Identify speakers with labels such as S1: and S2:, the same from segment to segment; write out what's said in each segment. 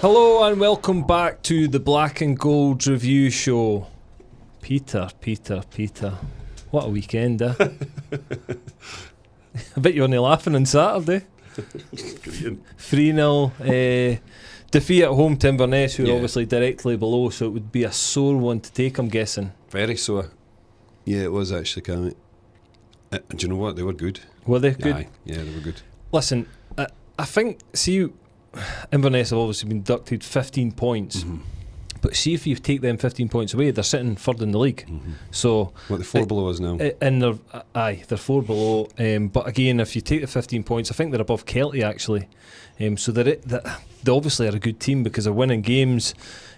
S1: Hello and welcome back to the Black and Gold Review Show. Peter. What a weekend, eh? I bet you were only laughing on Saturday. 3-0 defeat at home to Inverness, who are obviously directly below, so it would be a sore one to take, I'm guessing.
S2: Very sore. Yeah, it was actually, Cammy. Do you know what? They were good.
S1: Were they good?
S2: Aye. Yeah, they were good.
S1: Listen, I think, see, Inverness have obviously been deducted 15 points.
S2: Mm-hmm.
S1: But see if you take them 15 points away, they're sitting third in the league.
S2: Mm-hmm.
S1: So
S2: what, they're 4 below us now?
S1: And they're 4 below. But again, if you take the 15 points, I think they're above Kelty actually. So they obviously are a good team because they're winning games.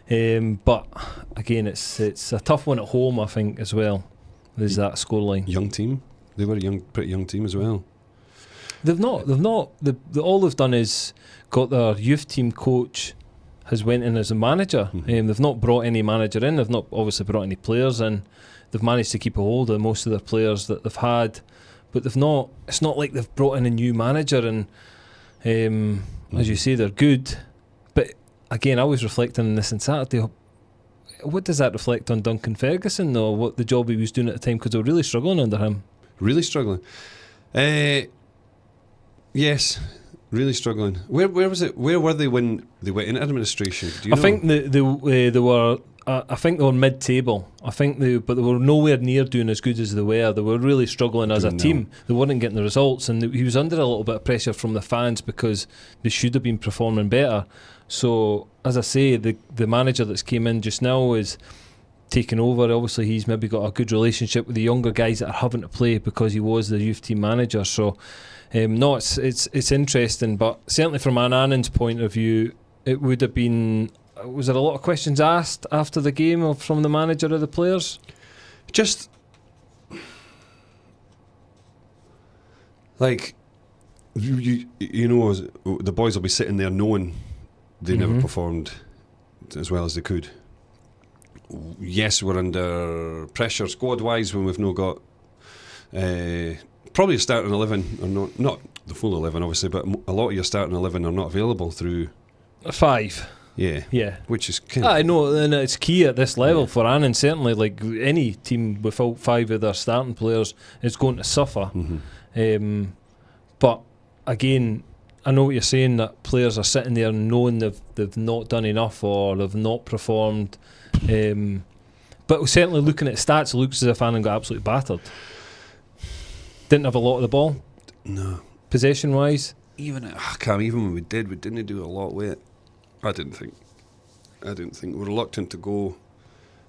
S1: But again, it's a tough one at home, I think, as well. There's that scoreline.
S2: Young team. They were a pretty young team as well.
S1: All they've done is got their youth team coach has went in as a manager.
S2: Mm-hmm.
S1: They've not brought any manager in. They've not obviously brought any players in. They've managed to keep a hold of most of their players that they've had, but they've not. It's not like they've brought in a new manager. And as you say, they're good. But again, I was reflecting on this on Saturday. What does that reflect on Duncan Ferguson, or what the job he was doing at the time? Because they were really struggling under him.
S2: Really struggling. Yes, really struggling. Where was it? Where were they when they went into administration? Do you know?
S1: Think they were. I think they were mid-table. But they were nowhere near doing as good as they were. They were really struggling as a team. They weren't getting the results, and he was under a little bit of pressure from the fans because they should have been performing better. So, as I say, the manager that's came in just now is taken over. Obviously, he's maybe got a good relationship with the younger guys that are having to play because he was the youth team manager. So, it's interesting, but certainly from an Annans point of view, it would have been. Was there a lot of questions asked after the game from the manager of the players?
S2: Just like you know, the boys will be sitting there knowing they never performed as well as they could. Yes, we're under pressure squad-wise when we've not got probably a starting 11, or not the full 11 obviously, but a lot of your starting 11 are not available through
S1: 5.
S2: Yeah. Which is
S1: I know, and it's key at this level for Annans. Certainly, like any team without 5 of their starting players is going to suffer.
S2: Mm-hmm.
S1: But again, I know what you're saying, that players are sitting there knowing they've not done enough or they've not performed. But certainly looking at stats, it looks as if Annans got absolutely battered. Didn't have a lot of the ball.
S2: No.
S1: Possession wise.
S2: Even when we didn't do a lot with it. I didn't think we're reluctant to go.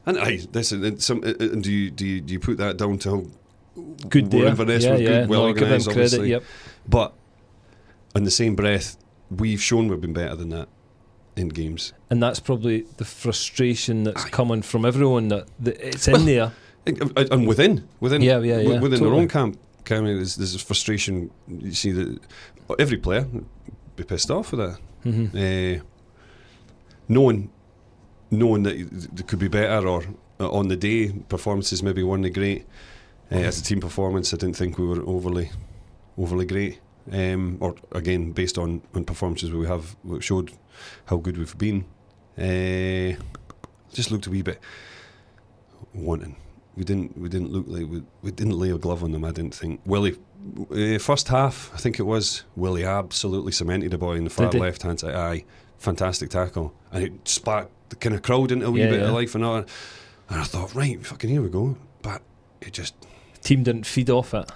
S2: And do you put that down to how
S1: good there?
S2: Inverness were good, well organised,
S1: give them credit,
S2: obviously.
S1: yep.
S2: But in the same breath, we've shown we've been better than that in games.
S1: And that's probably the frustration that's coming from everyone that it's in there.
S2: And within
S1: within
S2: totally.
S1: Their
S2: own camp, there's a frustration. You see that every player would be pissed off with that.
S1: Mm-hmm.
S2: Knowing that they could be better, or on the day performances maybe weren't great. As a team performance, I didn't think we were overly great. Or again, based on performances we showed how good we've been. Just looked a wee bit wanting. We didn't look like we didn't lay a glove on them. I didn't think. Willie, first half, I think it was Willie absolutely cemented the boy in the far left hand side. Aye, fantastic tackle, and it sparked the kind of crowd into a wee bit of life and all. And I thought, right, fucking here we go. But it just.
S1: Team didn't feed off it.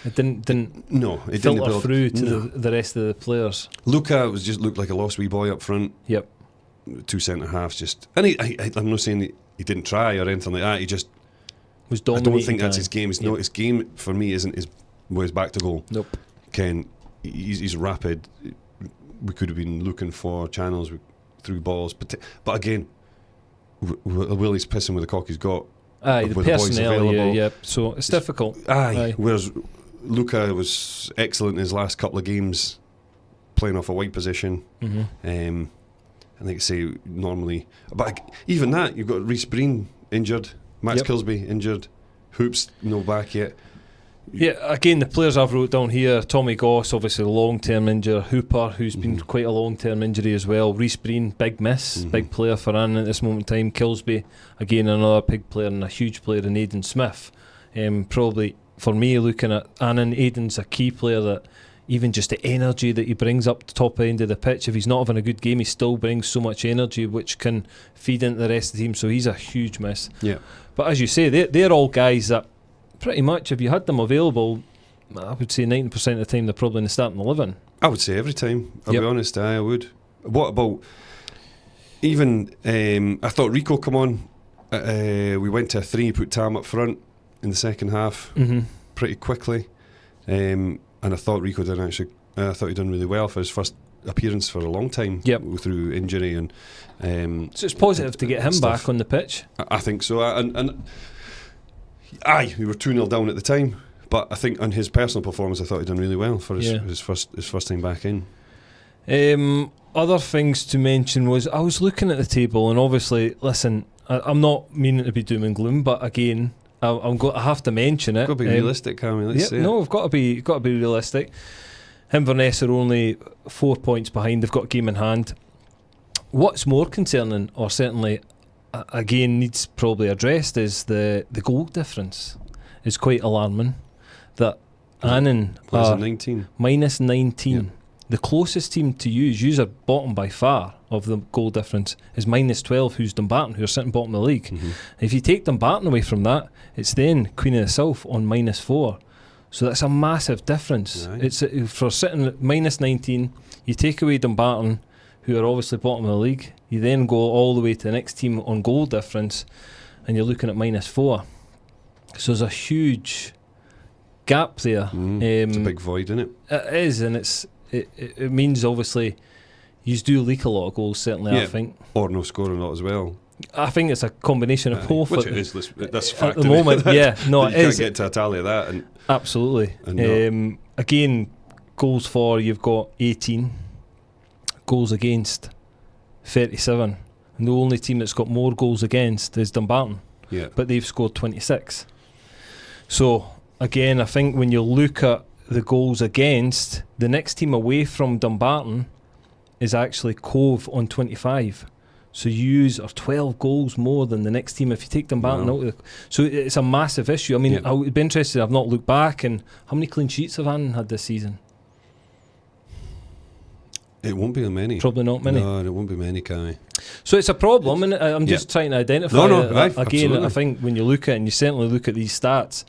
S1: It didn't filter through to the rest of the players.
S2: Luca looked like a lost wee boy up front.
S1: Yep.
S2: 2 centre halves just, and I'm not saying he didn't try or anything like that. He just
S1: was dominating.
S2: I don't think that's his game. No, his game for me isn't his back to goal.
S1: Nope.
S2: He's rapid. We could have been looking for channels through balls, but again, Willie's pissing with the cock he's got.
S1: Aye, the personnel, yeah. So it's difficult.
S2: Aye. Whereas Luca was excellent in his last couple of games, playing off a wide position.
S1: Mm-hmm.
S2: I think say normally, but even that, you've got Reece Breen injured, Max Kilsby injured, Hoops no back yet.
S1: Yeah, again, the players I've wrote down here: Tommy Goss, obviously long-term injury; Hooper, who's been quite a long-term injury as well; Reece Breen, big miss, big player for Annan at this moment in time; Kilsby, again another big player and a huge player in Aidan Smith. Probably for me, looking at Annan, Aidan's a key player that even just the energy that he brings up the top end of the pitch, if he's not having a good game, he still brings so much energy which can feed into the rest of the team, so he's a huge miss.
S2: Yeah.
S1: But as you say, they're all guys that pretty much, if you had them available, I would say 90% of the time they're probably in the starting 11.
S2: I would say every time, I'll be honest, I would. What about even, I thought Rico come on, we went to a 3, put Tam up front in the second half pretty quickly, and I thought Rico did actually, I thought he'd done really well for his first appearance for a long time through injury. And
S1: so it's positive to get him back on the pitch.
S2: I think so, and we were 2-0 down at the time, but I think on his personal performance I thought he'd done really well for his first time back in.
S1: Other things to mention was, I was looking at the table, and obviously, listen, I'm not meaning to be doom and gloom, but again, I have to mention it.
S2: Got to be realistic, Cammy. Let's say
S1: no, we've got to be realistic. Inverness are only 4 points behind. They've got a game in hand. What's more concerning, or certainly again needs probably addressed, is the goal difference is quite alarming. That Annan are
S2: 19.
S1: minus 19.
S2: Yep.
S1: The closest team to you are bottom by far of the goal difference, is minus 12, who's Dumbarton, who are sitting bottom of the league. If you take Dumbarton away from that, it's then Queen of the South on minus 4. So that's a massive difference. Right. It's for sitting at minus 19, you take away Dumbarton, who are obviously bottom of the league, you then go all the way to the next team on goal difference, and you're looking at minus 4. So there's a huge gap there.
S2: It's a big void, isn't it?
S1: It is, and it means obviously you do leak a lot of goals, certainly. I think,
S2: or no scoring a lot as well.
S1: I think it's a combination of both.
S2: Which it is, that's fact.
S1: At the moment, yeah. No,
S2: it
S1: is.
S2: You can't get to a tally of that. And
S1: absolutely. Again, goals for, you've got 18. Goals against, 37. And the only team that's got more goals against is Dumbarton.
S2: Yeah.
S1: But they've scored 26. So, again, I think when you look at the goals against, the next team away from Dumbarton is actually Cove on 25. So yous are 12 goals more than the next team if you take Dumbarton out of the, so it's a massive issue. I mean, I would be interested, I've not looked back, and how many clean sheets have Annan had this season?
S2: It won't be many.
S1: Probably not many.
S2: No, it won't be many, Cammy.
S1: So it's a problem, and I'm just trying to identify again. Absolutely. I think when you look at it, and you certainly look at these stats,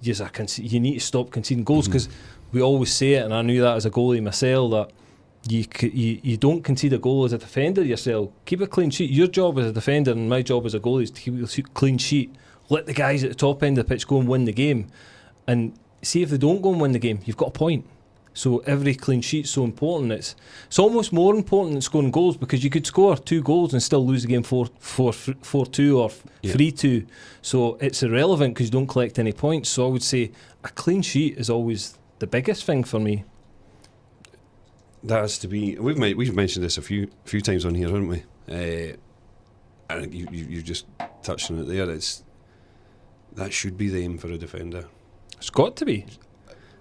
S1: you need to stop conceding goals, because we always say it, and I knew that as a goalie myself, that you don't concede a goal as a defender yourself. Keep a clean sheet. Your job as a defender and my job as a goalie is to keep a clean sheet. Let the guys at the top end of the pitch go and win the game, and see if they don't go and win the game, you've got a point. So every clean sheet's so important. It's almost more important than scoring goals, because you could score 2 goals and still lose the game 4-2 or 3-2. So it's irrelevant because you don't collect any points. So I would say a clean sheet is always the biggest thing for me.
S2: That has to be. We've mentioned this a few times on here, haven't we? I think you just touched on it there. That should be the aim for a defender.
S1: It's got to be.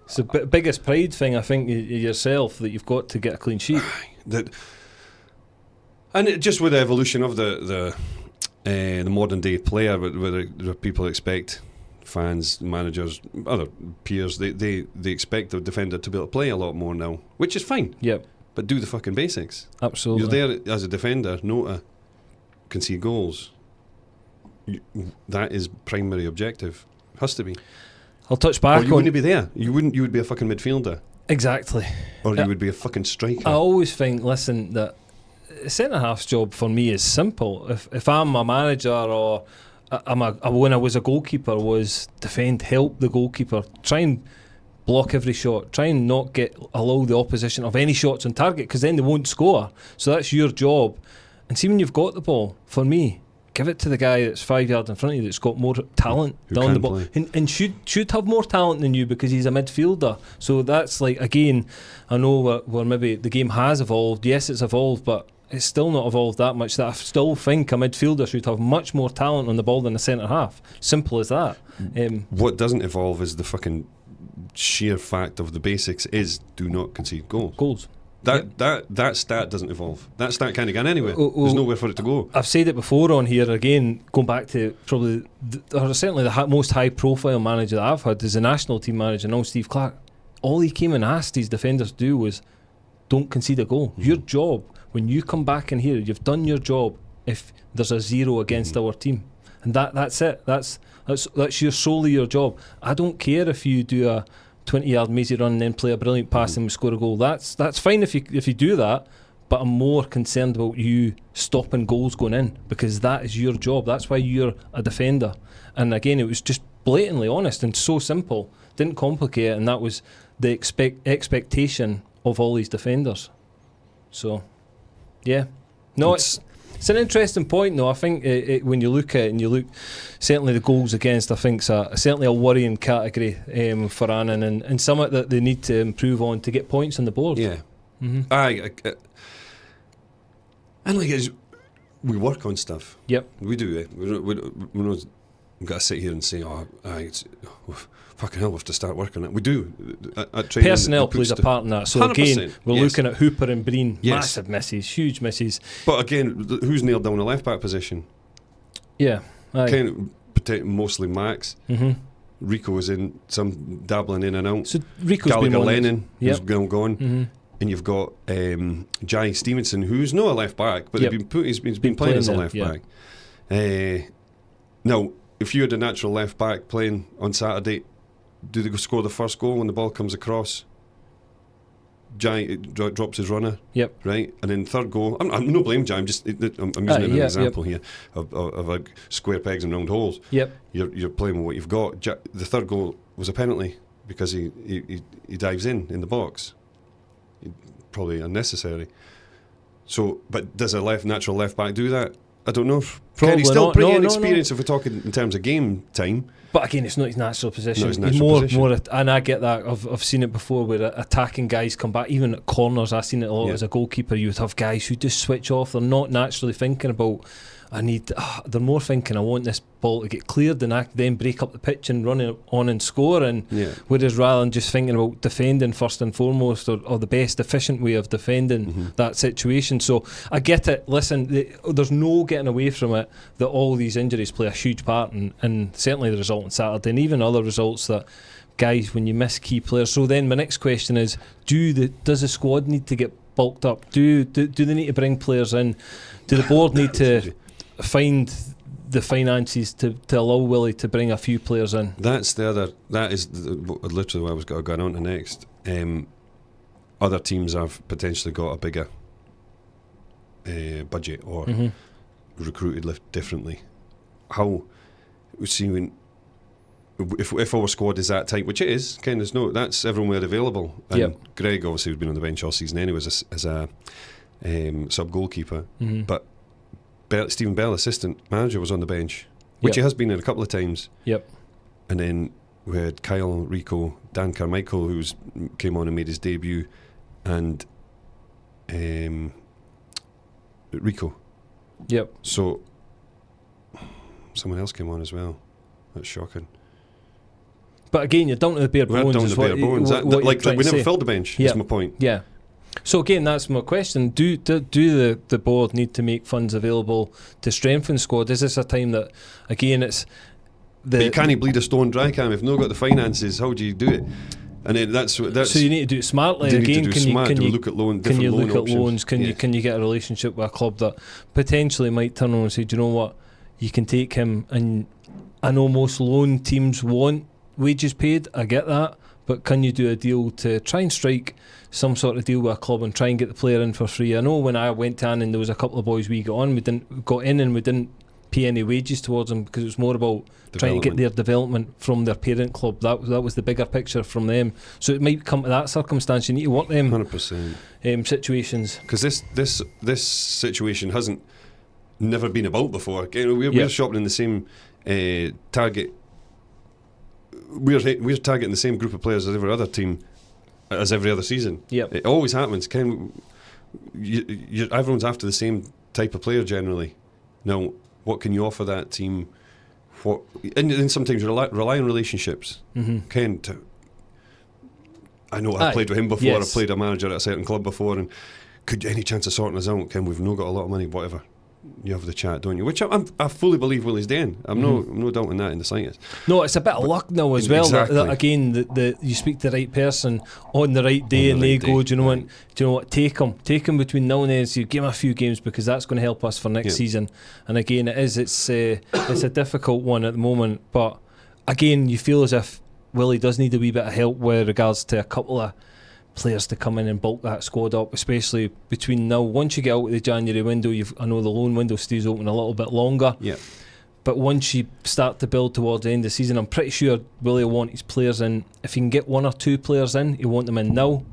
S1: It's the biggest pride thing, I think, yourself, that you've got to get a clean sheet. And just with the evolution of the modern day player, where people expect, fans, managers, other peers, they expect the defender to be able to play a lot more now, which is fine. Yep.
S2: But do the fucking basics.
S1: Absolutely.
S2: You're there as a defender, not to concede goals. That is primary objective. Has to be.
S1: I'll touch back.
S2: Or you wouldn't be there. You would be a fucking midfielder.
S1: Exactly.
S2: Or you would be a fucking striker.
S1: I always think, listen, that centre half's job for me is simple. If I'm a manager, or when I was a goalkeeper, was defend, help the goalkeeper, try and block every shot, try and not allow the opposition of any shots on target, because then they won't score. So that's your job. And see, when you've got the ball, for me, give it to the guy that's 5 yards in front of you, that's got more talent down the ball, and should have more talent than you, because he's a midfielder. So that's like, again, I know where maybe the game has evolved. Yes, it's evolved, but it's still not evolved that much that I still think a midfielder should have much more talent on the ball than a centre half. Simple as that.
S2: What doesn't evolve is the fucking sheer fact of the basics is do not concede goals. That stat doesn't evolve. That stat can't get anywhere. There's nowhere for it to go.
S1: I've said it before on here again, going back to probably or certainly the most high profile manager that I've had is the national team manager now, Steve Clarke. All he came and asked his defenders to do was don't concede a goal. Your job, when you come back in here, you've done your job if there's a 0 against our team. And that's it. That's solely your job. I don't care if you do a 20-yard mazy run and then play a brilliant pass and score a goal. That's fine if you do that, but I'm more concerned about you stopping goals going in, because that is your job. That's why you're a defender. And again, it was just blatantly honest and so simple. Didn't complicate it, and that was the expectation of all these defenders. So, yeah. No, it's an interesting point, though. I think when you look at it and you look, certainly the goals against, I think it's certainly a worrying category for Annan, and something that they need to improve on to get points on the board.
S2: Yeah. And we work on stuff.
S1: Yep.
S2: We do. We're not got to sit here and say, fucking hell, we have to start working on it. We do.
S1: Personnel plays a part in that. So again, we're looking at Hooper and Breen.
S2: Yes.
S1: Massive misses, huge misses.
S2: But again, who's nailed down the left back position?
S1: Yeah.
S2: Mostly Max. Rico was in some dabbling in and out.
S1: So Rico's
S2: Gallagher
S1: been
S2: Lennon, who's gone. And you've got Jai Stevenson, who's not a left back, but he's been playing as a left back. Now, if you had a natural left back playing on Saturday, do they score the first goal when the ball comes across? Jai drops his runner, right, and then third goal. I'm no blame Jai. I'm using it as an example here of like square pegs and round holes. You're playing with what you've got. The third goal was a penalty because he dives in the box. Probably unnecessary. So, but does a natural left back do that? I don't know.
S1: Probably
S2: he's still
S1: not.
S2: pretty inexperienced if we're talking in terms of game time.
S1: But again, it's not his natural position.
S2: He's more,
S1: and I get that. I've seen it before where attacking guys come back, even at corners. I've seen it a lot as a goalkeeper. You would have guys who just switch off. They're not naturally thinking about, they're more thinking, I want this ball to get cleared and then break up the pitch and run it on and score. And whereas rather than just thinking about defending first and foremost, or the best efficient way of defending that situation. So I get it. Listen, there's no getting away from it that all these injuries play a huge part in, and certainly the result on Saturday, and even other results that guys, when you miss key players. So then my next question is, does the squad need to get bulked up? Do they need to bring players in? Do the board need to find the finances to allow Willie to bring a few players in?
S2: That is literally what I was going on to next. Other teams have potentially got a bigger budget or recruited differently. How we see when if our squad is that tight, which it is, Ken, that's everywhere available. And Greg obviously has been on the bench all season anyway as a sub goalkeeper, but Stephen Bell, assistant manager, was on the bench, which he has been in a couple of times. And then we had Kyle, Rico, Dan Carmichael, who came on and made his debut, and Rico. So someone else came on as well. That's shocking.
S1: But again, you're down to the bare bones.
S2: We never filled the bench. That's my point.
S1: So again, that's my question. Do the board need to make funds available to strengthen the squad? Is this a time that, again, it's
S2: but you can't bleed a stone dry, Cam. If you've not got the finances, how do you do it? And that's
S1: so you need to do it smartly. Again, can you look at loans? Can you get a relationship with a club that potentially might turn on and say, do you know what, you can take him? And I know most loan teams want wages paid. I get that. But can you do a deal to try and strike some sort of deal with a club and try and get the player in for free? I know when I went to Annans, there was a couple of boys we got in and we didn't pay any wages towards them because it was more about trying to get their development from their parent club. That was the bigger picture from them. So it might come to that circumstance. You need to work them
S2: 100%
S1: situations.
S2: Because this situation hasn't never been about before. We're shopping in the same target. We're targeting the same group of players as every other team, as every other season. It always happens. everyone's after the same type of player generally. Now, what can you offer that team? And sometimes you rely on relationships. Ken, I know I've played with him before. Yes. I've played a manager at a certain club before, and could any chance of sorting us out? Ken, we've not got a lot of money, whatever. You have the chat, don't you? Which I fully believe Willie's doing. I'm no doubting that in the slightest.
S1: No, it's a bit of luck now as well.
S2: Exactly.
S1: That again, you speak to the right person on the right day, and they go, do you know what? Take him between now and then. So you give him a few games, because that's going to help us for next season. And again, it's a difficult one at the moment. But again, you feel as if Willie does need a wee bit of help with regards to a couple of players to come in and bulk that squad up, especially between now. Once you get out of the January window, I know the loan window stays open a little bit longer.
S2: Yeah.
S1: But once you start to build towards the end of the season, I'm pretty sure Willie will want his players in. If he can get one or two players in, he'll want them in now,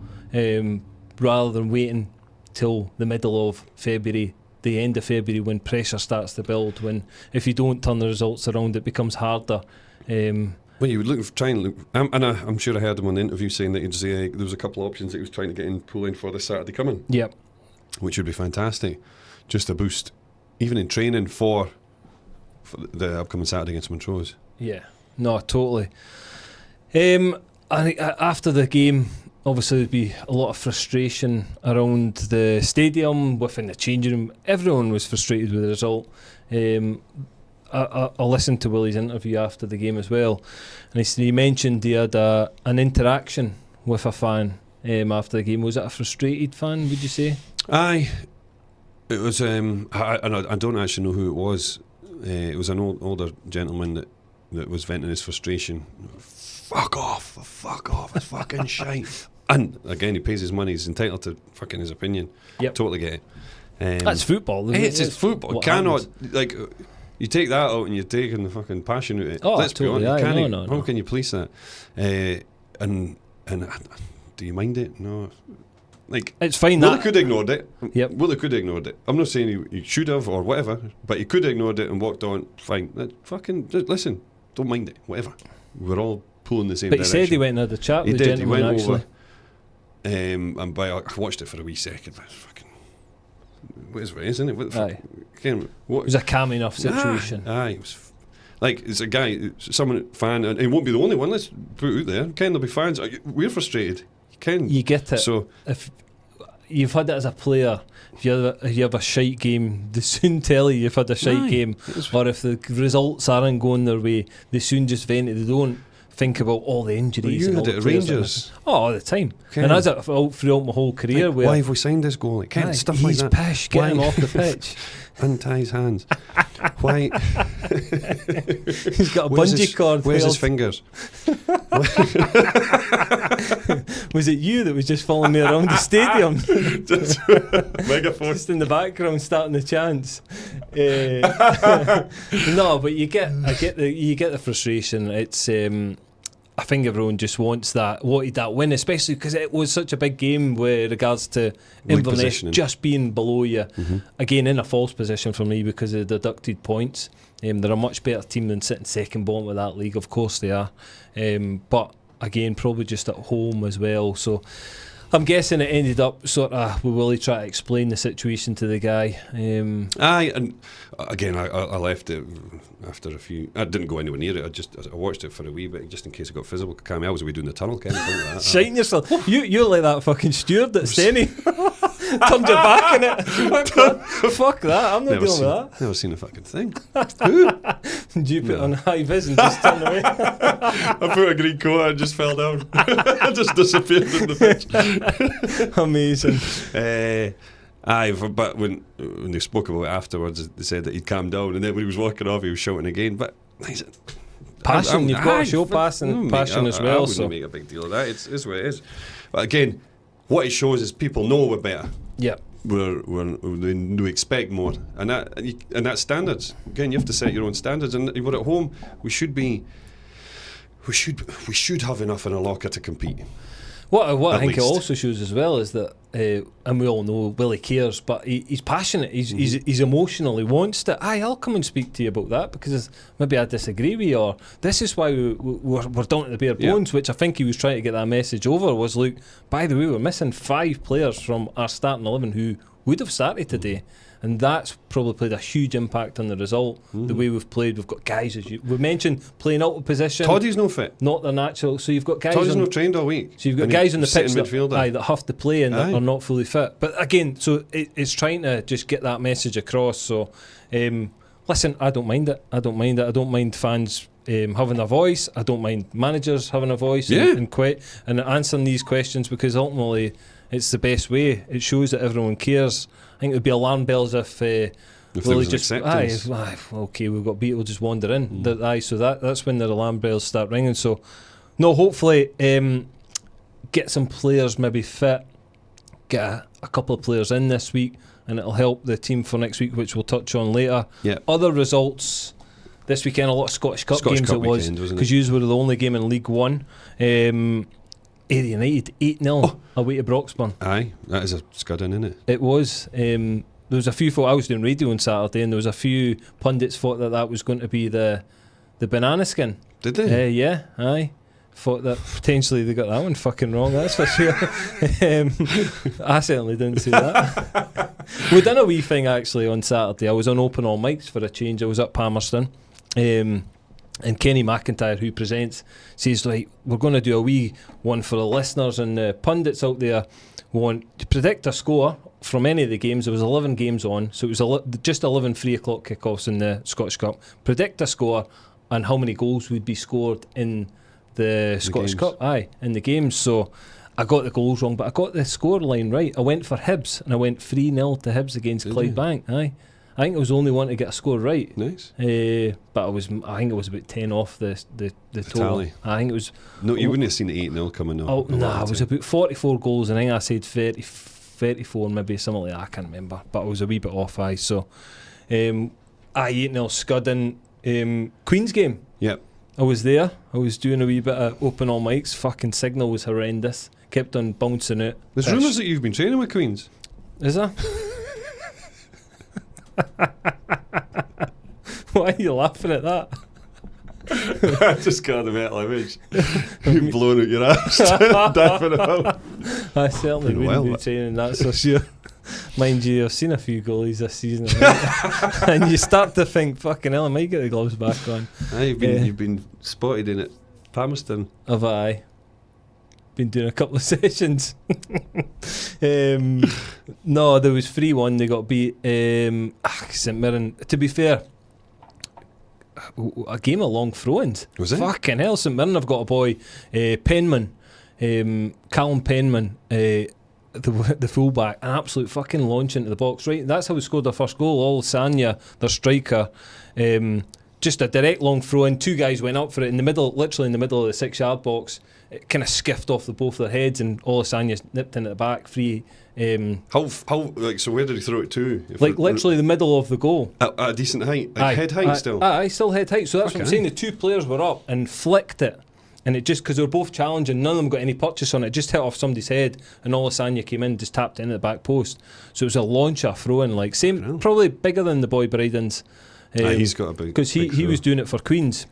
S1: rather than waiting till the middle of February, the end of February, when pressure starts to build. When if you don't turn the results around, it becomes harder.
S2: Well, you would try and look, and I'm sure I heard him on the interview saying that he'd say there was a couple of options that he was trying to get in, pull in for this Saturday coming.
S1: Yep.
S2: Which would be fantastic, just a boost, even in training for the upcoming Saturday against Montrose.
S1: Yeah, no, totally. After the game, obviously there'd be a lot of frustration around the stadium, within the changing room. Everyone was frustrated with the result. I listened to Willie's interview after the game as well, and he mentioned he had an interaction with a fan after the game. Was it a frustrated fan, would you say?
S2: Aye, it was. I don't actually know who it was. It was an older gentleman that was venting his frustration. Fuck off, it's fucking shite. And again, he pays his money, he's entitled to fucking his opinion.
S1: Yep.
S2: Totally get it.
S1: That's football.
S2: It's just football. Cannot like. You take that out and you're taking the fucking passion out of it.
S1: Oh,
S2: let's
S1: totally,
S2: be honest.
S1: no.
S2: How can you police that? And do you mind it? No. Like,
S1: it's fine.
S2: Willie could have ignored it.
S1: Yep.
S2: Willie could have ignored it. I'm not saying he should have or whatever, but he could have ignored it and walked on. Fine. Fucking listen. Don't mind it. Whatever. We're all pulling the same direction.
S1: But he said he went and had a chat with the gentleman.
S2: He went
S1: actually.
S2: Over. And I watched it for a wee second. But fucking. What is it, isn't it? What the
S1: Aye.
S2: It
S1: was a calm enough situation.
S2: Aye, it was like it's a guy, someone fan, and he won't be the only one. Let's put it out there. Ken, there'll be fans. We're frustrated. Ken,
S1: you get it.
S2: So
S1: if you've had it as a player, if you have a shite game, they soon tell you've had a shite game. Or if the results aren't going their way, they soon just vent it. They don't think about all the injuries.
S2: You had it at Rangers.
S1: All the time.
S2: Ken.
S1: And as it throughout my whole career.
S2: Like, why have we signed this goalie? Ken, stuff like that.
S1: He's pish, get him off the pitch.
S2: Untie his hands. Why?
S1: He's got a bungee cord.
S2: Where's his fingers?
S1: Was it you that was just following me around the stadium?
S2: Just megaphone.
S1: Just in the background starting the chants. No, but you get the frustration. It's I think everyone just wanted that win, especially because it was such a big game with regards to Inverness just being below you. Again, in a false position for me because of the deducted points. They're a much better team than sitting second bottom of that league. Of course they are. But again, probably just at home as well. So I'm guessing it ended up sort of with Willie trying to explain the situation to the guy.
S2: Aye, and again, I left it after a few. I didn't go anywhere near it. I watched it for a wee bit just in case it got physical. I was away doing the tunnel, Ken.
S1: Shiting yourself. You're like that fucking steward at Steny. Turned your back in it. Fuck that. I'm not dealing with that.
S2: Never seen a fucking thing. Who?
S1: Did you put it on high vis and just turn away?
S2: I put a green coat and just fell down. I just disappeared in the pitch.
S1: Amazing.
S2: But when they spoke about it afterwards, they said that he'd calmed down, and then when he was walking off, he was shouting again. But
S1: passion, you've got to show passion as well.
S2: I wouldn't make a big deal of that. It's what it is. But again, what it shows is people know we're better.
S1: Yeah.
S2: We expect more, and that's standards. Again, you have to set your own standards, and we're at home. We should have enough in a locker to compete.
S1: What I think
S2: least.
S1: it also shows as well is that, and we all know Willie cares, but he's passionate, he's emotional, he wants to, I'll come and speak to you about that because maybe I disagree with you, or this is why we're down to the bare bones, which I think he was trying to get that message over, was look, by the way, we're missing 5 players from our starting 11 who would have started today. And that's probably played a huge impact on the result. The way we've played, we've got guys, as we mentioned, playing out of position.
S2: Toddy's no fit.
S1: Not their natural. So you've got guys.
S2: Toddy's not trained all week.
S1: So you've got guys on the pitch
S2: that
S1: have to play and that are not fully fit. But again, so it's trying to just get that message across. So listen, I don't mind it. I don't mind fans having a voice. I don't mind managers having a voice and answering these questions, because ultimately it's the best way. It shows that everyone cares. I think it would be alarm bells if Willie just okay, we've got beat, we'll just wander in. So that's when the alarm bells start ringing. So no, hopefully get some players maybe fit, get a couple of players in this week, and it'll help the team for next week, which we'll touch on later. Other results this weekend, a lot of Scottish Cup games
S2: Cup
S1: it was, because you were the only game in League One. Ayr United 8-0 away to Broxburn.
S2: Aye, that is a scudding, isn't it?
S1: It was. There was a few folk, I was doing radio on Saturday, and there was a few pundits thought that was going to be the banana skin.
S2: Did they?
S1: Yeah, aye. Thought that potentially they got that one fucking wrong, that's for sure. I certainly didn't see that. We done a wee thing actually on Saturday. I was on Open All Mics for a change. I was at Palmerston. And Kenny McIntyre, who presents, says, like, we're going to do a wee one for the listeners and the pundits out there. We want to predict a score from any of the games. There was 11 games on, so it was just 11 3 o'clock kickoffs in the Scottish Cup. Predict a score and how many goals would be scored in the Scottish Cup. In the games. So I got the goals wrong, but I got the score line right. I went for Hibs, and I went 3-0 to Hibs against Clydebank. I think I was the only one to get a score right.
S2: Nice.
S1: But I think it was about 10 off the total.
S2: Tally.
S1: I think it was.
S2: No, you wouldn't have seen the 8-0 coming up.
S1: Oh, no, it was about 44 goals, and I think I said 34, maybe something like that. I can't remember, but I was a wee bit off. So, 8-0 Scudding. Queen's game.
S2: Yep.
S1: I was there. I was doing a wee bit of Open All Mics. Fucking signal was horrendous. Kept on bouncing out.
S2: There's rumours that you've been training with Queens.
S1: Is there? Why are you laughing at that?
S2: I just got the mental image. You blowing out your ass, dapping it up.
S1: I certainly wouldn't be training, that's for sure. Mind you, I've seen a few goalies this season, and you start to think, fucking hell, I might get the gloves back on.
S2: You've been spotted in it, Palmerston.
S1: Have I? Been doing a couple of sessions. No, there was 3-1. They got beat. St Mirren. To be fair, a game of long throw-ins.
S2: Was it?
S1: Fucking hell, St Mirren have got a boy, Penman, Callum Penman, the fullback, an absolute fucking launch into the box. Right, that's how we scored their first goal. All Sanya, their striker. Just a direct long throw in. 2 guys went up for it in the middle, literally in the middle of the 6-yard box. It kind of skiffed off both their heads, and Olasanya nipped in at the back free.
S2: So where did he throw it to?
S1: Literally the middle of the goal.
S2: At a decent height, head height still.
S1: Still head height. So that's what I'm saying. The 2 players were up and flicked it, and it just, because they were both challenging, none of them got any purchase on it. It just hit off somebody's head, and Olasanya came in, just tapped it in at the back post. So it was a launcher throw in, like same, probably bigger than the boy Bryden's.
S2: He's got a big,
S1: because he was doing it for Queens,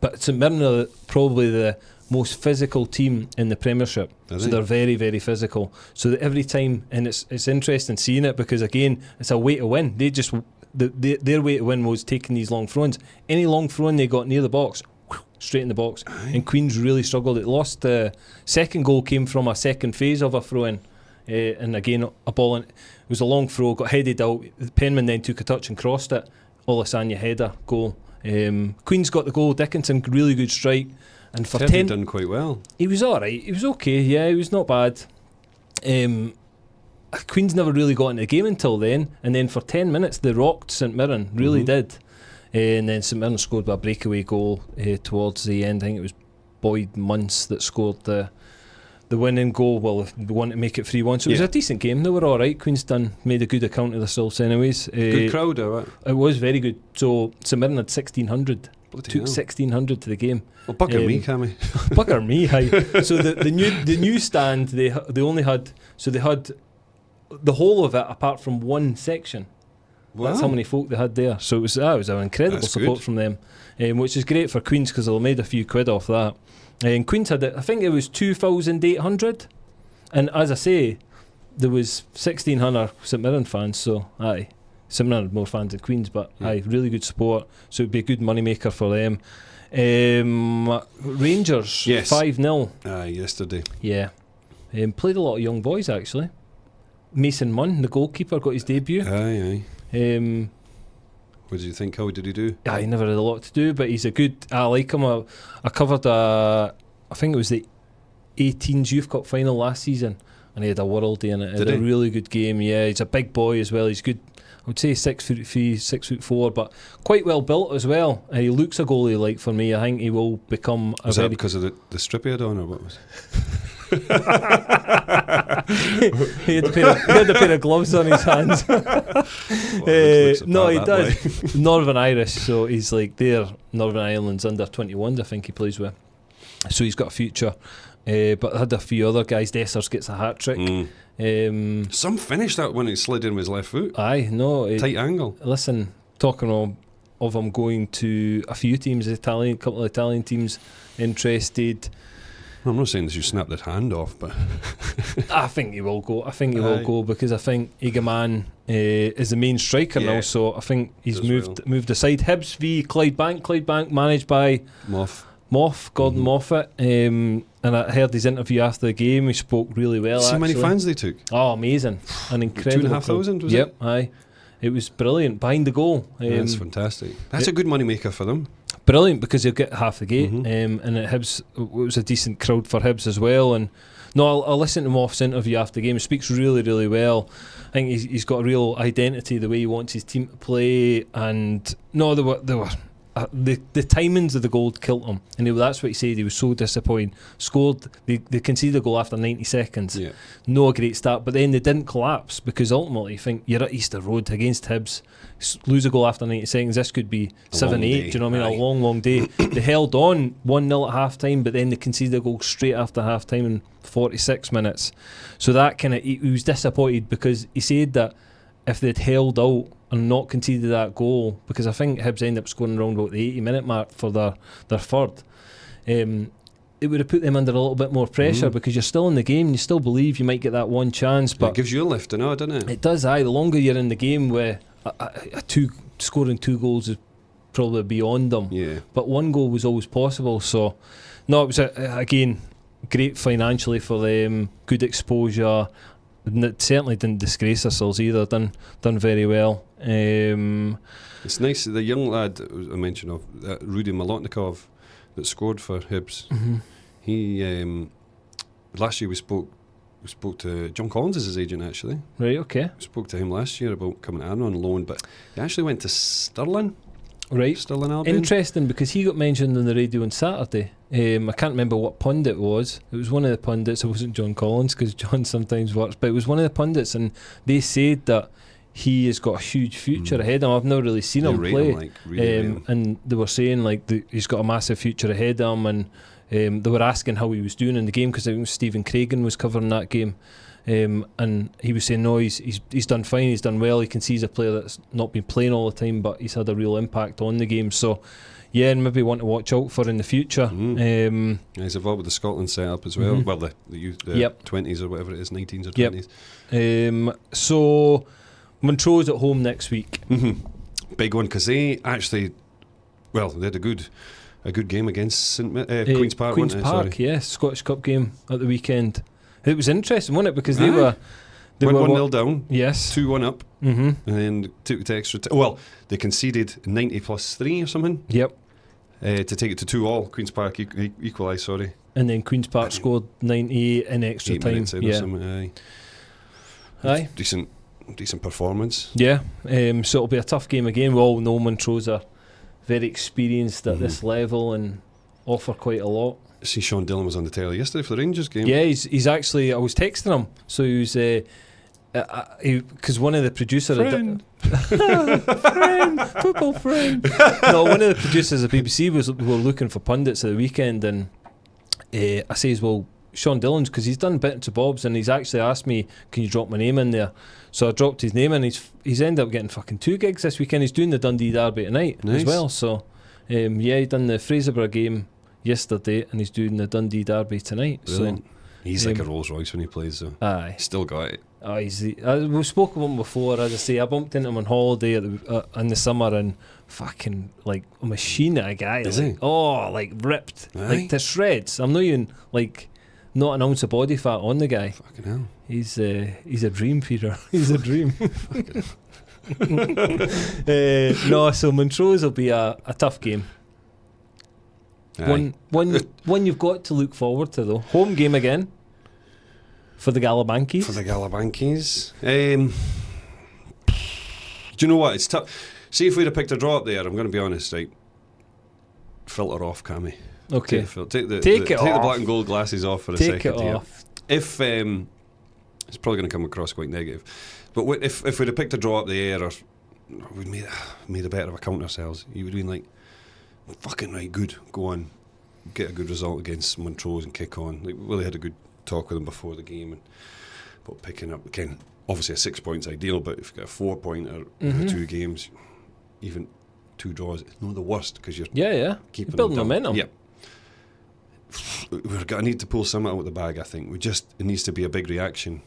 S1: but St Mirren are probably the most physical team in the Premiership. So they're very, very physical. So that every time, and it's interesting seeing it, because again, it's a way to win. They just their way to win was taking these long throw-ins. Any long throw-in they got near the box, straight in the box. And Queens really struggled. It lost. The second goal came from a second phase of a throw-in. And again, a ball in, it was a long throw, got headed out. Penman then took a touch and crossed it. Olasanya header, goal. Queens got the goal. Dickinson, really good strike. And for 10,
S2: done quite well.
S1: He was alright. He was okay. Yeah, he was not bad. Queens never really got into the game until then. And then for 10 minutes, they rocked St Mirren. Really did. And then St Mirren scored by a breakaway goal towards the end. I think it was Boyd Munce that scored the winning goal. Well, they wanted to make it 3-1. So it was a decent game. They were alright. Queenstown made a good account of themselves anyways.
S2: Good crowd,
S1: it was very good. So St Mirren had 1,600
S2: Took
S1: 1,600 to the game.
S2: Well, bugger me, Cammy.
S1: Bugger me, hi. So the new stand, they only had, so they had the whole of it apart from one section.
S2: Wow.
S1: That's how many folk they had there. So it was an incredible
S2: That's
S1: support
S2: good.
S1: from them, which is great for Queen's because they'll made a few quid off that. And Queen's had, I think it was 2,800, and as I say, there was 1,600 St Mirren fans. So aye, St Mirren had more fans than Queen's, but aye, really good support. So it'd be a good money maker for them. Rangers 5-0.
S2: Yesterday.
S1: Yeah, played a lot of young boys actually. Mason Munn, the goalkeeper, got his debut.
S2: Aye. What did you think? How did he do?
S1: He never had a lot to do, but he's a good. I like him. I covered I think it was the 18s Youth Cup final last season, and he had a worldie in it. He had a really good game. Yeah, he's a big boy as well. He's good. I would say 6'3", 6'4", but quite well built as well. He looks a goalie like for me. I think he will become a
S2: Was that because of the strip he had on, or what was it?
S1: he had a pair of gloves on his hands. No, he does. Northern Irish, so he's like they're Northern Ireland's under 21s. I think he plays with, so he's got a future. But I had a few other guys. Dessers gets a hat trick.
S2: Some finished that when he slid in with his left foot.
S1: Aye, no,
S2: Tight angle.
S1: Listen, talking of him going to a few teams, couple of Italian teams interested.
S2: I'm not saying that you snapped that hand off, but
S1: I think he will go. Will go because I think Egaman is the main striker now. So I think he's moved aside. Hibs v Clydebank. Clydebank managed by Gordon Moffat. And I heard his interview after the game. He spoke really well.
S2: See how many fans they took?
S1: Oh, amazing! An incredible.
S2: 2,500 was it?
S1: Yep, aye. It was brilliant behind the goal.
S2: That's fantastic. That's a good money maker for them.
S1: Brilliant because he'll get half the gate. And at Hibs, it was a decent crowd for Hibs as well. And no, I'll listen to Moff's interview after the game. He speaks really, really well. I think he's got a real identity, the way he wants his team to play. And no, there were the timings of the goal killed him, and that's what he said. He was so disappointed. Scored, they conceded a goal after 90 seconds.
S2: Yeah.
S1: No great start, but then they didn't collapse because ultimately, you think you're at Easter Road against Hibs, lose a goal after 90 seconds. This could be 7-8. Do you know what I mean? A long day. They held on 1-0 at half time, but then they conceded a goal straight after half time in 46 minutes. So that he was disappointed because he said that if they'd held out and not conceded that goal, because I think Hibs ended up scoring around about the 80-minute mark for their third, it would have put them under a little bit more pressure because you're still in the game, you still believe you might get that one chance. But
S2: it gives you a lift, doesn't it?
S1: It does, aye. The longer you're in the game, where scoring 2 goals is probably beyond them.
S2: Yeah. But
S1: 1 goal was always possible. So, no, it was, again, great financially for them, good exposure. It certainly didn't disgrace ourselves either. Done very well.
S2: It's nice. The young lad I mentioned of Rudy Malotnikov that scored for Hibs. He last year we spoke to John Collins as his agent actually.
S1: Right. Okay.
S2: We spoke to him last year about coming to Annans on loan, but he actually went to Stirling.
S1: Right.
S2: Stirling Albion.
S1: Interesting because he got mentioned on the radio on Saturday. I can't remember what pundit it was. It was one of the pundits. It wasn't John Collins because John sometimes works, but it was one of the pundits, and they said that he has got a huge future ahead of him. I've never really seen him play, and they were saying he's got a massive future ahead of him, and they were asking how he was doing in the game because I think Stephen Craigan was covering that game. And he was saying no, he's done fine, he's done well. He can see he's a player that's not been playing all the time, but he's had a real impact on the game. So yeah, and maybe one to watch out for in the future.
S2: He's involved with the Scotland setup as well. Well, the youth, the 20s or whatever it is, 19s or 20s.
S1: So Montrose at home next week.
S2: Big one because they actually, they had a good game against Queen's Park.
S1: Queen's Park, yes, Scottish Cup game at the weekend. It was interesting, wasn't it? Because they were
S2: 1-0 down,
S1: yes,
S2: 2-1 up, and then took it to extra. They conceded 90 plus 3 or something.
S1: Yep.
S2: To take it to 2-2. Queen's Park equalised. Sorry.
S1: And then Queen's Park scored 98 in extra time. Aye.
S2: Decent performance.
S1: Yeah. So it'll be a tough game again. We all know Montrose are very experienced at this level and offer quite a lot.
S2: I see Sean Dillon was on the telly yesterday for the Rangers game.
S1: Yeah, he's actually, I was texting him, so he was because one of the producers, football friend. No, one of the producers of BBC were looking for pundits at the weekend, and I says, well, Sean Dillon's, because he's done bits and bobs, and he's actually asked me, can you drop my name in there? So I dropped his name, and he's ended up getting fucking 2 gigs this weekend. He's doing the Dundee Derby tonight as well. So he done the Fraserburgh game yesterday, and he's doing the Dundee Derby tonight.
S2: Brilliant.
S1: So
S2: he's like a Rolls Royce when he plays, though.
S1: Aye,
S2: Still got it.
S1: We've spoken about him before. As I say, I bumped into him on holiday in the summer, and fucking like a machine of a guy.
S2: Is he?
S1: Oh, like ripped,
S2: Aye.
S1: like to shreds. I'm not even like not an ounce of body fat on the guy.
S2: Fucking hell.
S1: He's a dream, Peter. He's a dream. No, so Montrose will be a tough game.
S2: Aye.
S1: One you've got to look forward to, though. Home game again for the Galabankies.
S2: For the Galabankies. Do you know what? It's tough. See, if we'd have picked a draw up there, I'm going to be honest, right? Filter off, Cammy.
S1: Okay.
S2: Take the
S1: off.
S2: black and gold glasses off for a
S1: Take
S2: second
S1: it
S2: here.
S1: off.
S2: If it's probably going to come across quite negative, but if we'd have picked a draw up the air, or we'd made a better account ourselves, you would have been like, fucking right, good, go on, get a good result against Montrose and kick on. Like, Willie had a good talk with him before the game, but picking up again, obviously a 6 points ideal, but if you get a 4 pointer in the 2 games, even 2 draws, it's not the worst, because you're keeping
S1: you're building momentum.
S2: Yeah. We're going to need to pull something out of the bag, I think. It needs to be a big reaction.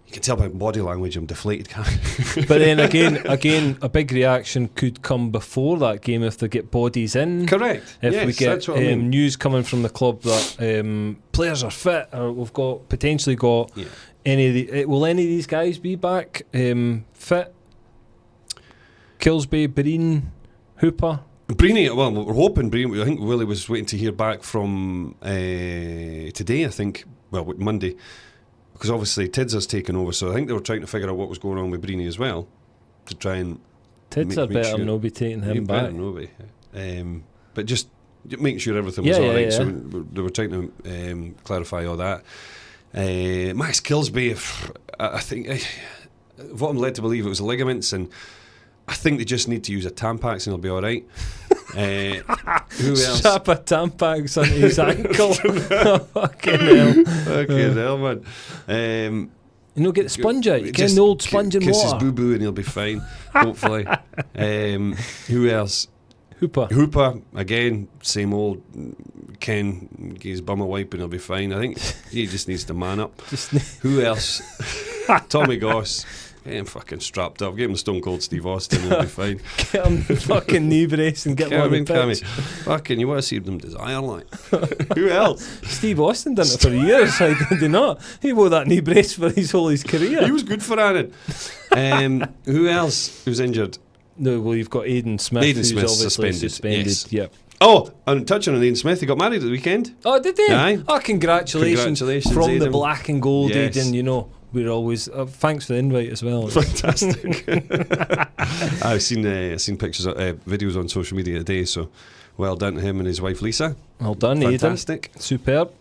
S2: You can tell by body language I'm deflated.
S1: But then again, a big reaction could come before that game if they get bodies in.
S2: Correct.
S1: If
S2: yes,
S1: we get
S2: that's what I mean.
S1: news coming from the club that players are fit, or we've potentially got any of the, will any of these guys be back fit? Kilsby, Breen, Hooper.
S2: Breeny, well, we're hoping Breeny. I think Willie was waiting to hear back from today, I think, well, Monday, because obviously Tids has taken over, so I think they were trying to figure out what was going on with Breeny as well, to try and
S1: Tids are better sure. Be taking him back.
S2: But just making sure everything was alright, so they were trying to clarify all that. Max Kilsby, I think, what I'm led to believe, it was ligaments, and I think they just need to use a Tampax and he'll be all right. Who else?
S1: Strap a Tampax on his ankle. Fucking hell.
S2: Fucking hell, man.
S1: Get the sponge out. Get an old sponge and
S2: water. Kiss his boo-boo and he'll be fine, hopefully. Who else? Hooper, again, same old. Ken, get his bum a wipe and he'll be fine. I think he just needs to man up. Who else? Tommy Goss. Get him fucking strapped up. Get him the Stone Cold Steve Austin and he'll be fine.
S1: Get him the fucking knee brace and get him on the pitch.
S2: Fucking, you want to see them desire, like. Who else?
S1: Steve Austin done it for years, like, did he not? He wore that knee brace for his career.
S2: He was good for Annan. Who else was injured?
S1: No, well, you've got Aidan Smith, who's obviously suspended.
S2: Yes.
S1: Yep.
S2: Oh, and touching on Aidan Smith, he got married at the weekend.
S1: Oh, did he?
S2: Aye.
S1: Oh, congratulations from
S2: Aidan.
S1: the black and gold,
S2: yes.
S1: Aidan, we're always thanks for the invite as well.
S2: Fantastic. I've seen pictures, videos on social media today. So well done to him and his wife Lisa.
S1: Well done,
S2: fantastic,
S1: Aidan. Superb.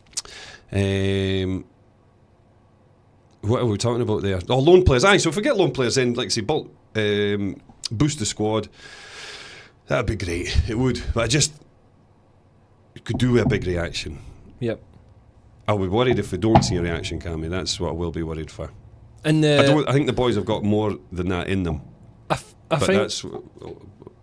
S2: What are we talking about there? Oh, loan players. Aye, so forget loan players. Then, like say, boost the squad. That'd be great. It would, but it could do with a big reaction.
S1: Yep.
S2: I'll be worried if we don't see a reaction, Cammy. That's what I will be worried for.
S1: And
S2: I think the boys have got more than that in them.
S1: I think
S2: that's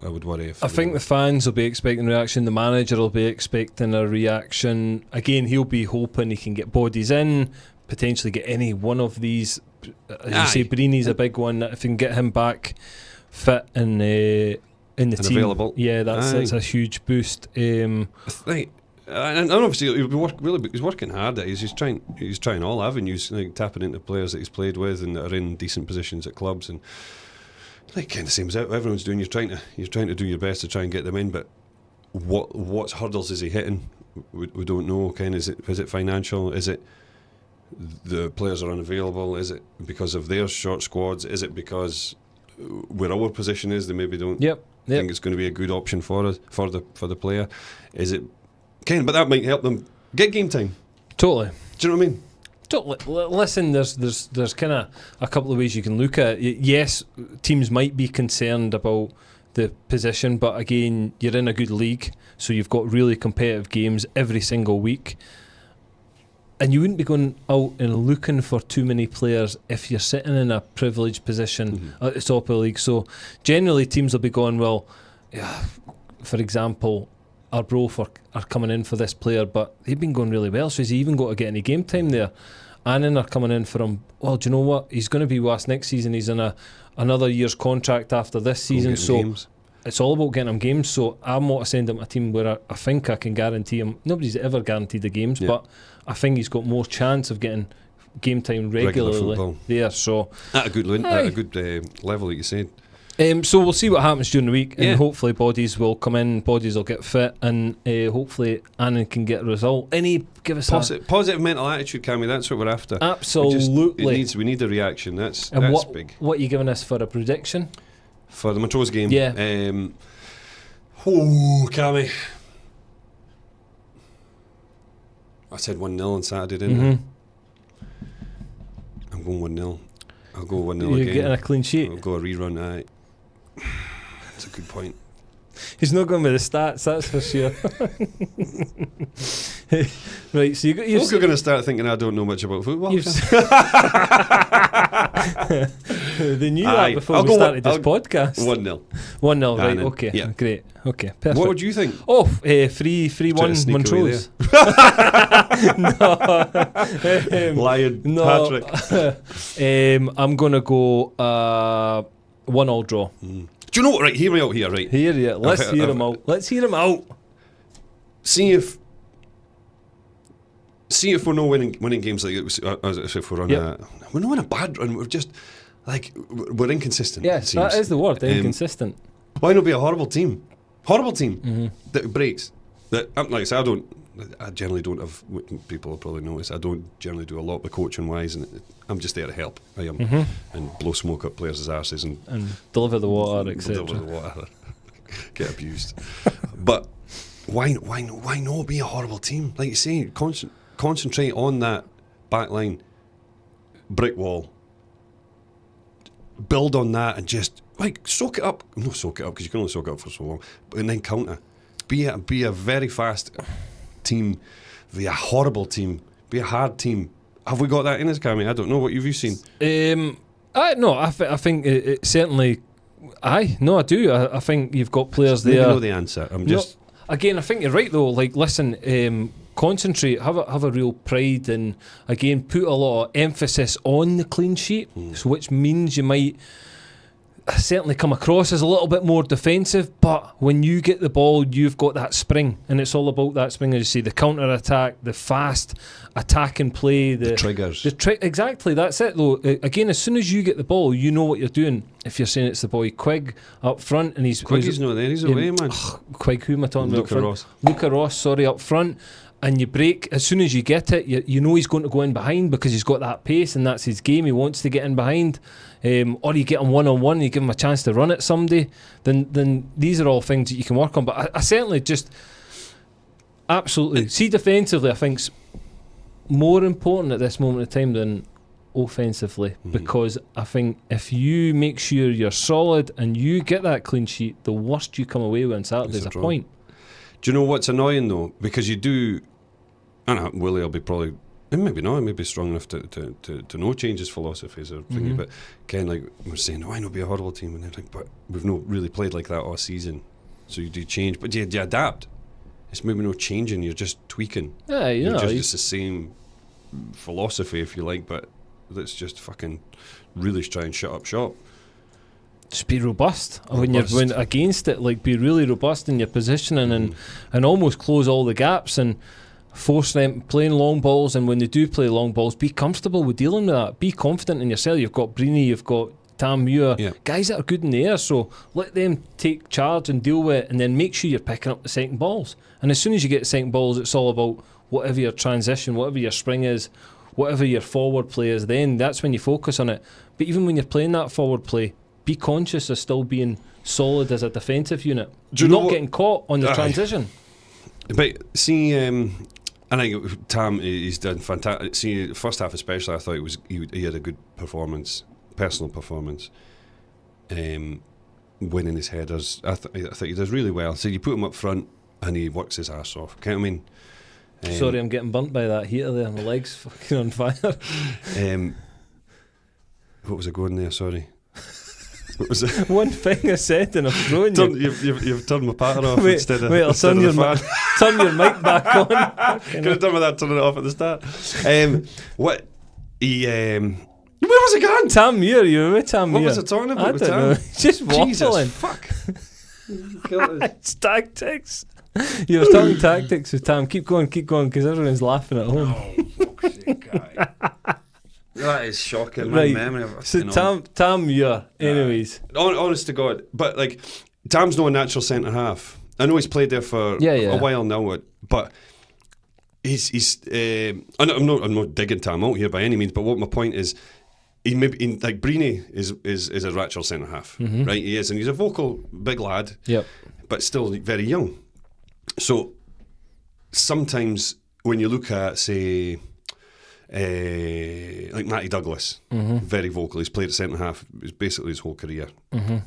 S2: I would worry if.
S1: I think the fans will be expecting a reaction. The manager will be expecting a reaction. Again, he'll be hoping he can get bodies in, potentially get any one of these. As you say, Breeny's a big one. If you can get him back fit in the team,
S2: available.
S1: Yeah, that's a huge boost.
S2: And obviously he's working hard. He's trying all avenues, like tapping into players that he's played with and that are in decent positions at clubs, and like kind of same as everyone's doing. You're trying to do your best to try and get them in, but what hurdles is he hitting? We don't know. Is it financial? Is it the players are unavailable? Is it because of their short squads? Is it because where our position is, they maybe don't think it's going to be a good option for us for the player? Is it? But that might help them get game time.
S1: Totally.
S2: Do you know what I mean?
S1: Listen, there's kind of a couple of ways you can look at it. Yes, teams might be concerned about the position, but again, you're in a good league, so you've got really competitive games every single week, and you wouldn't be going out and looking for too many players if you're sitting in a privileged position at the top of the league. So generally teams will be going, well, for example, Arbroath are coming in for this player, but they've been going really well, so has he even got to get any game time there? Annans are coming in for him. Well, do you know what? He's going to be with us next season. He's in another year's contract after this season, so games. It's all about getting him games. So I want to send him a team where I think I can guarantee him. Nobody's ever guaranteed the games, but I think he's got more chance of getting game time regularly there. So
S2: at a good level, like you said.
S1: So we'll see what happens during the week, and hopefully bodies will come in, bodies will get fit, and hopefully Annan can get a result. Give us
S2: positive mental attitude, Cammy. That's what we're after.
S1: Absolutely,
S2: we need a reaction. That's big.
S1: What are you giving us for a prediction
S2: for the Montrose game?
S1: Yeah.
S2: Cammy, I said 1-0 on Saturday, didn't I? I'm going 1-0. I'll go 1-0 again.
S1: You're getting a clean sheet.
S2: I'll go a rerun. That's a good point.
S1: He's not going with the stats, that's for sure. Right, so you're
S2: going to start thinking I don't know much about football.
S1: They knew that before we started this podcast.
S2: 1-0.
S1: 1-0, right, okay. Yeah. Great. Okay, perfect.
S2: What would you think?
S1: 3-1 Montrose.
S2: Lion Patrick.
S1: I'm going to go 1-1 draw.
S2: Do you know what? Right, hear me out here, right?
S1: Let's hear him out.
S2: See if we're not winning games like as if we're on we're not on a bad run. We're just we're inconsistent.
S1: Yes, that is the word. Inconsistent.
S2: Why not be a horrible team? That breaks. That like I say, I generally don't have. People will probably notice I don't generally do a lot with coaching wise, and I'm just there to help. I am and blow smoke up players' arses and
S1: deliver the water, etc.
S2: Deliver the water, get abused. But why not be a horrible team? Like you say, concentrate on that back line, brick wall. Build on that and just soak it up. No, soak it up because you can only soak it up for so long. And then counter. Be a very fast team. Be a horrible team. Be a hard team. Have we got that in us, Cammy? I don't know. What have you seen?
S1: I think it certainly. I do. I think you've got players there.
S2: I know the answer.
S1: Again, I think you're right though. Listen. Concentrate, have a real pride, and again put a lot of emphasis on the clean sheet, so which means you might certainly come across as a little bit more defensive, but when you get the ball you've got that spring, and it's all about that spring, as you say, the counter attack, the fast attacking play, the
S2: triggers,
S1: exactly, that's it though. Again, as soon as you get the ball you know what you're doing. If you're saying it's the boy Quigg up front, and he's
S2: not there, he's away, man.
S1: Quigg, who am I talking about?
S2: Luca
S1: Ross, up front. And you break, as soon as you get it, you know he's going to go in behind because he's got that pace and that's his game. He wants to get in behind. Or you get him one-on-one, you give him a chance to run at somebody. Then these are all things that you can work on. But I certainly just absolutely see defensively, I think's more important at this moment of time than offensively, because I think if you make sure you're solid and you get that clean sheet, the worst you come away with on Saturday is a point.
S2: Do you know what's annoying though? Because you do. I don't know, Willie will be probably, maybe not, maybe strong enough to know change his philosophies or thinking, but again, like we're saying, why not be a horrible team? And they're like, but we've not really played like that all season. So you do change, but you adapt. It's maybe no changing, you're just tweaking.
S1: Yeah,
S2: you're just the same philosophy, if you like, but let's just fucking really try and shut up shop.
S1: Just be robust. When you're against it, be really robust in your positioning and almost close all the gaps and force them playing long balls, and when they do play long balls, be comfortable with dealing with that. Be confident in yourself. You've got Breeny, you've got Tam Muir, guys that are good in the air, so let them take charge and deal with it, and then make sure you're picking up the second balls. And as soon as you get second balls, it's all about whatever your transition, whatever your spring is, whatever your forward play is, then that's when you focus on it. But even when you're playing that forward play, be conscious of still being solid as a defensive unit. You're not getting caught on the transition.
S2: But see, And I think Tam, he's done fantastic. See, the first half especially, I thought he had a good performance, personal performance. Winning his headers, I think he does really well. So you put him up front and he works his ass off. Can't I mean?
S1: Sorry, I'm getting burnt by that heater there. My leg's fucking on fire.
S2: What was I going there? Sorry. What was it?
S1: One thing I said and I've thrown you.
S2: You've turned my pattern off instead of.
S1: Wait, I'll turn your mic back on.
S2: Could have done with that, turning it off at the start. What? Where was it going?
S1: Tam Muir, you were with Tam Muir.
S2: What was I talking about?
S1: I don't know. Just waffling.
S2: Jesus, fuck.
S1: It's tactics. You were talking tactics with Tam. Keep going, because everyone's laughing at home.
S2: Oh, fuck's sake, guy. That is shocking.
S1: Right.
S2: My memory of,
S1: so Tam Muir, anyways.
S2: Honest to God, but like Tam's not a natural centre half. I know he's played there for a while now, but he's. I'm not digging Tam out here by any means. But what my point is, he maybe like Breeny is a natural centre half, right? He is, and he's a vocal big lad, but still very young. So sometimes when you look at, say, like Matty Douglas, very vocal. He's played at centre half. It's basically his whole career at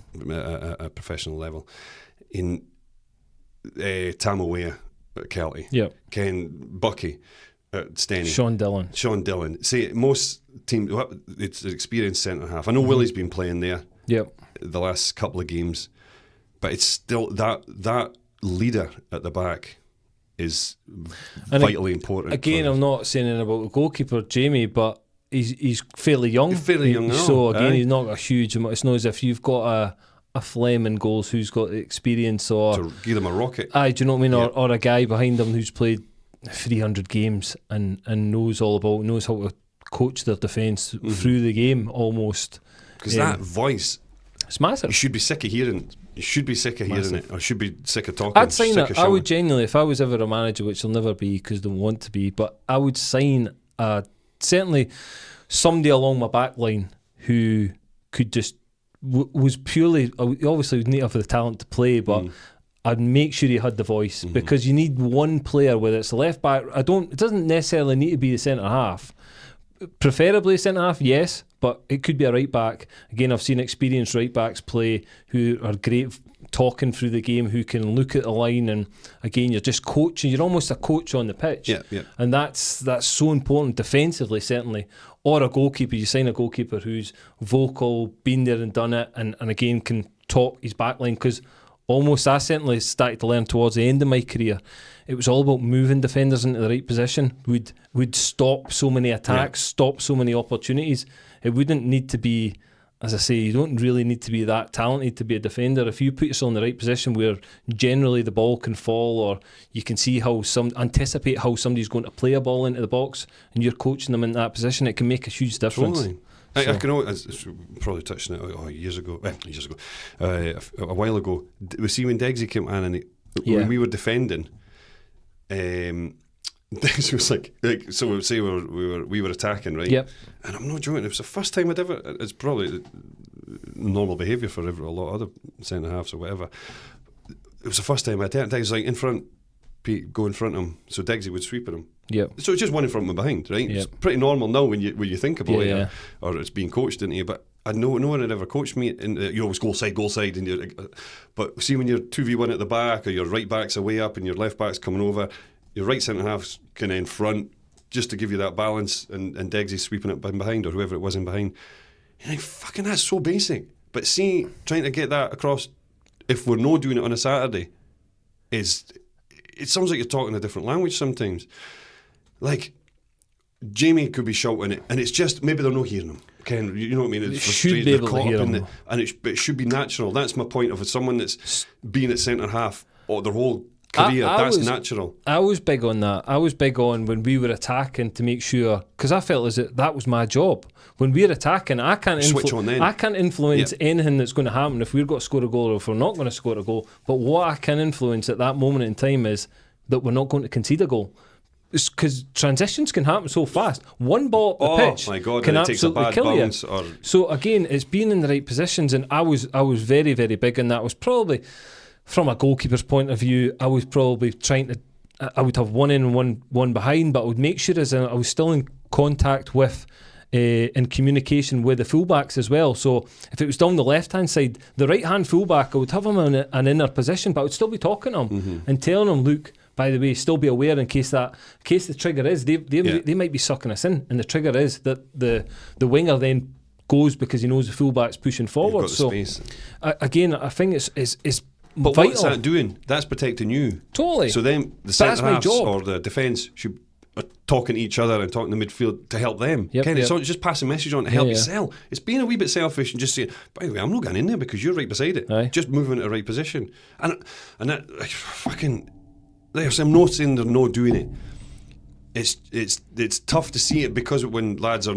S2: a professional level. In Tam O'Weir at Kelty, Ken Bucky at Steny, Sean Dillon. See, most teams, it's an experienced centre half. I know Willie's been playing there the last couple of games, but it's still that leader at the back is vitally important.
S1: Again, I'm not saying anything about the goalkeeper, Jamie, but he's fairly young.
S2: He's fairly young now.
S1: So again, he's not a huge amount. It's not as if you've got a Flem in goals who's got the experience or
S2: to give them a rocket.
S1: Do you know what I mean? Or a guy behind him who's played 300 games and knows all about, knows how to coach their defence through the game almost.
S2: Because that voice,
S1: it's massive.
S2: You should be sick of hearing. You should be sick of hearing it, or should be sick of talking.
S1: I'd sign it. I would genuinely, if I was ever a manager, which I'll never be because I don't want to be, but I would sign certainly somebody along my back line who could just was purely, obviously would need to have the talent to play, but I'd make sure he had the voice, because you need one player, whether it's the left back. It doesn't necessarily need to be the centre half. Preferably centre half, yes, but it could be a right back. Again, I've seen experienced right backs play who are great talking through the game, who can look at the line, and again, you're just coaching. You're almost a coach on the pitch, and that's so important defensively, certainly. Or a goalkeeper. You sign a goalkeeper who's vocal, been there and done it, and again can talk his back line, because almost I certainly started to learn towards the end of my career. It was all about moving defenders into the right position. Would stop so many attacks, stop so many opportunities. It wouldn't need to be, as I say, you don't really need to be that talented to be a defender. If you put yourself in the right position where generally the ball can fall, or you can see anticipate how somebody's going to play a ball into the box, and you're coaching them in that position, it can make a huge difference.
S2: Totally. I can always, probably touched on it years ago, a while ago. We see when Deggsy came on, and when we were defending, Deggsy was like, so we would say we were attacking, right? Yep. And I'm not joking. It was the first time I'd ever. It's probably normal behaviour for a lot of other centre halves or whatever. It was the first time I did. Deggsy was like in front, Pete, go in front of him, so Deggsy would sweep at him. Yeah. So it's just one in front and behind, right? Yep. It's pretty normal now when you think about it, or it's being coached into you. But I know no one had ever coached me. And you always goal side, and but see when you're 2v1 at the back, or your right back's away up and your left back's coming over, your right centre half's kind of in front, just to give you that balance, and Deggsy's sweeping it behind, or whoever it was in behind. And I fucking, that's so basic. But see, trying to get that across, if we're not doing it on a Saturday, it sounds like you're talking a different language sometimes. Like, Jamie could be shouting it, and it's just, maybe they're not hearing him. Ken, you know what I mean? It's
S1: should be able to hear him.
S2: And it should be natural. That's my point of someone that's been at centre half or their whole career. That's natural. I was big on that.
S1: I was big on when we were attacking to make sure, because I felt as if that was my job. When we're attacking, I can't influence anything that's going to happen if we've got to score a goal or if we're not going to score a goal. But what I can influence at that moment in time is that we're not going to concede a goal. Because transitions can happen so fast. One ball at the pitch can absolutely kill you. So again, it's being in the right positions, and I was very, very big on that. I was probably, from a goalkeeper's point of view, I was probably trying to I would have one in and one behind, but I would make sure I was still in contact with, in communication with the fullbacks as well. So if it was down the left-hand side, the right-hand fullback, I would have him in an inner position, but I would still be talking to him and telling him, look, by the way, still be aware in case the trigger is, they might be sucking us in, and the trigger is that the winger then goes because he knows the fullback's pushing forward. So again, I think it's
S2: but
S1: vital.
S2: What's that doing? That's protecting you.
S1: Totally.
S2: So then the centre halves or the defence should are talking to each other and talking to the midfield to help them. It's not just passing a message on to help yourself. It's being a wee bit selfish and just saying, by the way, I'm not going in there because you're right beside it.
S1: Aye.
S2: Just moving to the right position. And that fucking, I'm not saying they're not doing it. It's tough to see it because when lads are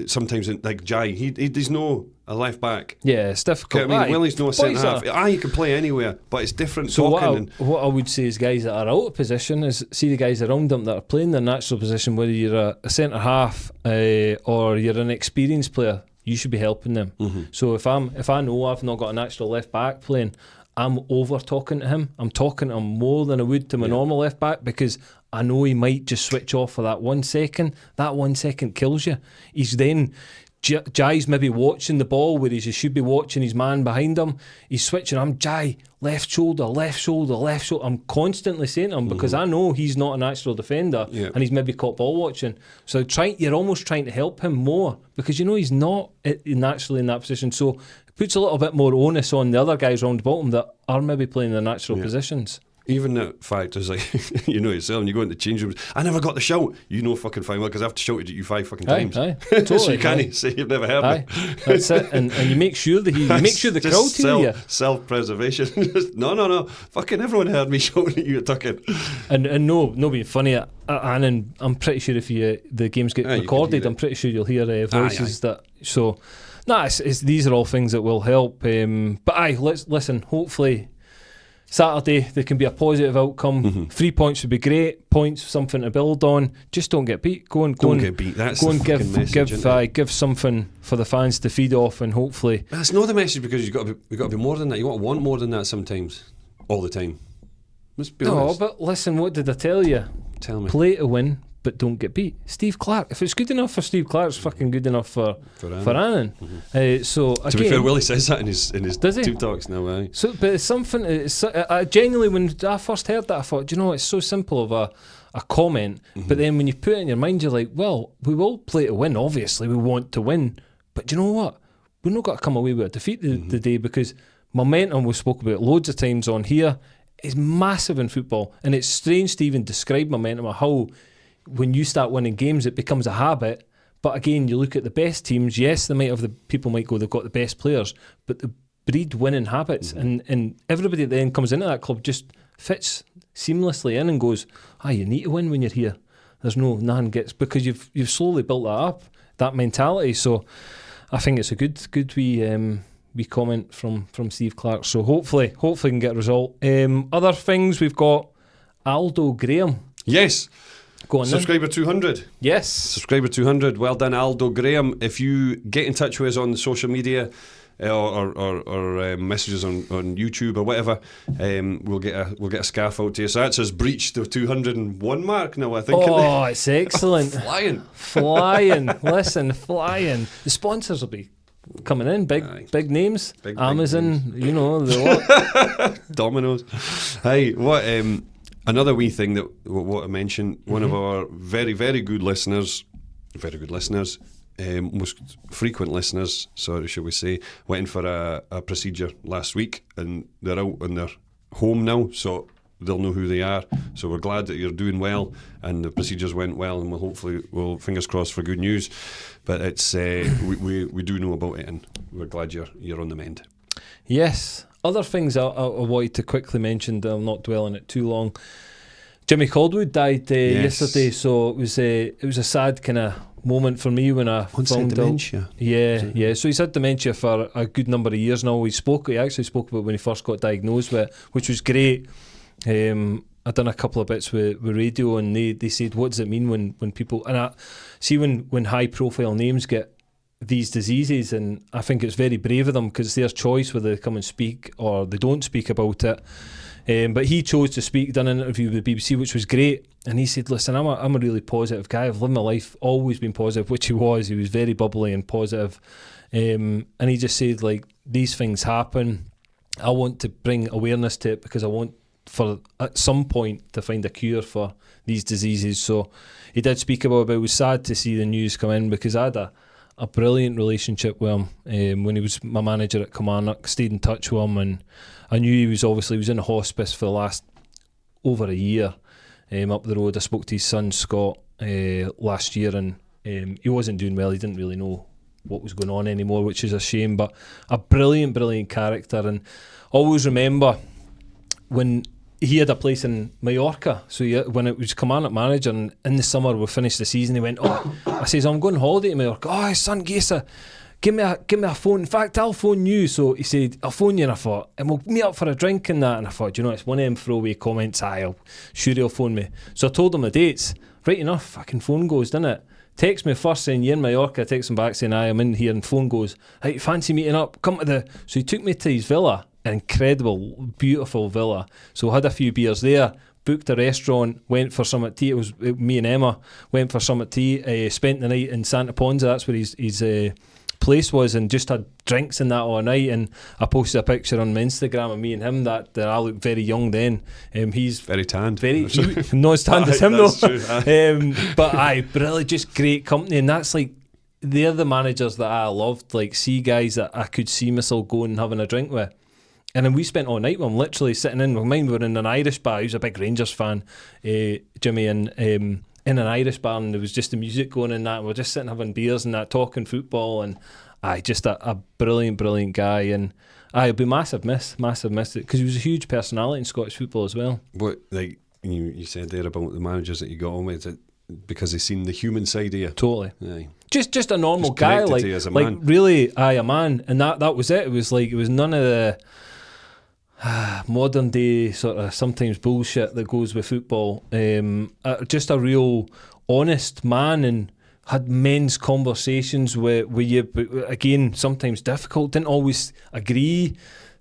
S2: sometimes like Jai, he's no a left back.
S1: Yeah, it's difficult.
S2: I mean, Willie's no a centre half. You can play anywhere, but it's different.
S1: So what I would say is guys that are out of position is see the guys around them that are playing their natural position, whether you're a centre half or you're an experienced player, you should be helping them. So if I know I've not got a natural left back playing, I'm over talking to him. I'm talking to him more than I would to my normal left back because I know he might just switch off for that 1 second. That 1 second kills you. He's then Jai's maybe watching the ball, whereas he should be watching his man behind him. He's switching. I'm Jai, left shoulder, left shoulder, left shoulder. I'm constantly saying to him because I know he's not a natural defender and he's maybe caught ball watching. So you're almost trying to help him more because you know he's not naturally in that position. So it puts a little bit more onus on the other guys round the bottom that are maybe playing their natural positions.
S2: Even that fact is like, you know yourself, when you go into the change rooms, I never got the shout. You know fucking fine well because I've shouted at you 5 fucking times.
S1: Aye, totally,
S2: so you can't say you've never heard me.
S1: That's it. And you make sure that you make sure the crowd hear you.
S2: Self-preservation. No. Fucking everyone heard me shouting at you at Tucking.
S1: And no being funny, Annan, I'm pretty sure if the games get recorded, I'm pretty sure you'll hear voices that. So, these are all things that will help. But let's listen. Hopefully, Saturday there can be a positive outcome. 3 points would be great. Points, something to build on. Just don't get beat. Go and
S2: get beat. That's
S1: go
S2: the
S1: and
S2: fucking message.
S1: Give something for the fans to feed off, and hopefully.
S2: But that's not the message because we've got to be more than that. You want more than that sometimes, all the time. Let's be honest.
S1: No, but listen, what did I tell you?
S2: Tell me.
S1: Play to win, but don't get beat. Steve Clark. If it's good enough for Steve Clark, it's fucking good enough for Annan. So again,
S2: to be fair, Willie says that in his team talks now. Aye.
S1: So, but it's something. I genuinely, when I first heard that, I thought, do you know, it's so simple of a comment. But then when you put it in your mind, you're like, well, we will play to win. Obviously, we want to win. But do you know what? We've not got to come away with a defeat the day because momentum, we've spoken about loads of times on here, is massive in football, and it's strange to even describe momentum or how. When you start winning games, it becomes a habit. But again, you look at the best teams. Yes, people might go, they've got the best players, but they breed winning habits, and everybody that then comes into that club just fits seamlessly in and goes, you need to win when you're here. There's nothing gets because you've slowly built that up, that mentality. So I think it's a good wee comment from Steve Clark. So hopefully we can get a result. Other things, we've got Aldo Graham.
S2: Yes.
S1: Subscriber
S2: 200.
S1: Yes.
S2: Subscriber 200. Well done, Aldo Graham. If you get in touch with us on social media or messages on YouTube or whatever, we'll get a scarf out to you. So that's us breached the 201 mark now, I think.
S1: Oh, it's excellent.
S2: Flying.
S1: Listen, flying. The sponsors will be coming in. Big names. Big Amazon, big names. You know, the lot.
S2: Domino's. Hey, what... another wee thing that what I mentioned, one of our very, very good listeners, most frequent listeners, sorry, should we say, went in for a procedure last week, and they're out on their home now, so they'll know who they are. So we're glad that you're doing well, and the procedures went well, and we'll fingers crossed for good news. But it's we do know about it, and we're glad you're on the mend.
S1: Yes. Other things I wanted to quickly mention, I'll not dwell on it too long. Jimmy Caldwood died yesterday, so it was a sad kind of moment for me when I found
S2: dementia.
S1: Out. Yeah. So he's had dementia for a good number of years now. He actually spoke about when he first got diagnosed with it, which was great. I've done a couple of bits with radio, and they said, what does it mean when people... And I see when high-profile names get these diseases, and I think it's very brave of them because it's their choice whether they come and speak or they don't speak about it. But he chose to speak, done an interview with the BBC, which was great. And he said, listen, I'm a really positive guy. I've lived my life, always been positive, which he was. He was very bubbly and positive. And he just said, like, these things happen. I want to bring awareness to it because I want for at some point to find a cure for these diseases. So he did speak about it. It was sad to see the news come in because I had a brilliant relationship with him when he was my manager at Kilmarnock. Stayed in touch with him, and I knew he was in a hospice for the last over a year up the road. I spoke to his son Scott last year, and he wasn't doing well. He didn't really know what was going on anymore, which is a shame, but a brilliant character. And always remember when he had a place in Mallorca, so when it was Kilmarnock manager, and in the summer we finished the season, he went, I says, I'm going on holiday to Mallorca. Son, Gesa, give me a phone. In fact, I'll phone you. So he said, I'll phone you. And I thought, and we'll meet up for a drink and that. And I thought, it's one of them throwaway comments. Sure he'll phone me. So I told him the dates. Right enough, fucking phone goes, didn't it? Text me first saying you're in Mallorca. Text him back saying I'm in here, and phone goes, hey, fancy meeting up? Come to So he took me to his villa, an incredible, beautiful villa. So I had a few beers there, booked a restaurant, went for some at tea. It was me and Emma went for some at tea. Spent the night in Santa Ponsa. That's where his place was, and just had drinks and that all night. And I posted a picture on my Instagram of me and him that I look very young then. He's
S2: very tanned,
S1: not as tanned as him though. But really just great company, and that's like they're the managers that I loved, like see guys that I could see myself going and having a drink with. And then we spent all night with him, literally sitting in. We were in an Irish bar. He was a big Rangers fan, Jimmy, and in an Irish bar, and there was just the music going in that. And we're just sitting having beers and that, talking football, and just a brilliant guy. And it'll be massive miss it, because he was a huge personality in Scottish football as well.
S2: What, like you said there about the managers that you got on with, is it because they've seen the human side of you?
S1: Totally.
S2: Aye.
S1: Just a normal guy, like
S2: as a man.
S1: Really, a man, and that was it. It was none of the modern day sort of sometimes bullshit that goes with football. Just a real honest man, and had men's conversations with you, but again sometimes difficult, didn't always agree,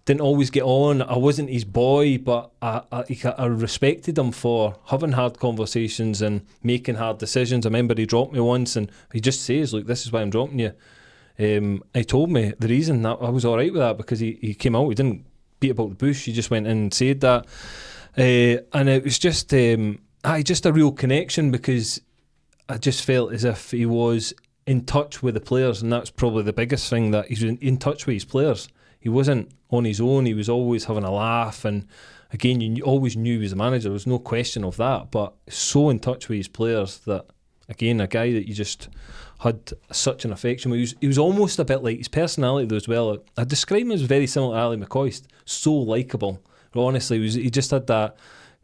S1: didn't always get on. I wasn't his boy, but I respected him for having hard conversations and making hard decisions. I remember he dropped me once, and he just says, look, this is why I'm dropping you. He told me the reason that I was alright with that, because he came out, he didn't beat about the bush, he just went in and said that, and it was just just a real connection, because I just felt as if he was in touch with the players, and that's probably the biggest thing, that he's in touch with his players. He wasn't on his own, he was always having a laugh, and again, you always knew he was a manager, there was no question of that, but so in touch with his players that, again, a guy that you just had such an affection with. He was almost a bit like, his personality though as well, I describe him as very similar to Ali McCoist, so likeable. Honestly, he just had that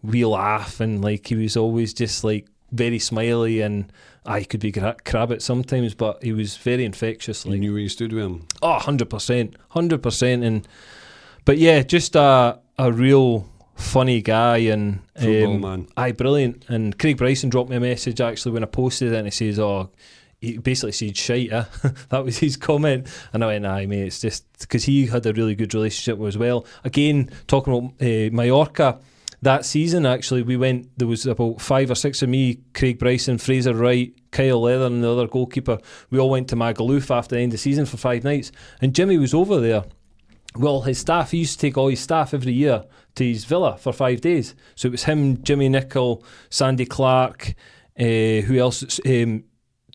S1: wee laugh, and like he was always just like very smiley, and he could be crabbit sometimes, but he was very infectious. Like,
S2: you knew where you stood with him?
S1: 100%. But yeah, just a real funny guy, and
S2: football man.
S1: Brilliant. And Craig Bryson dropped me a message actually when I posted it, and he says, he basically said shite, that was his comment, and I went, mate, it's just because he had a really good relationship with as well. Again, talking about Mallorca, that season actually there was about 5 or 6 of me, Craig Bryson, Fraser Wright, Kyle Leather, and the other goalkeeper. We all went to Magaluf after the end of the season for 5 nights, and Jimmy was over there. Well, his staff, he used to take all his staff every year to his villa for 5 days. So it was him, Jimmy Nicholl, Sandy Clark, who else?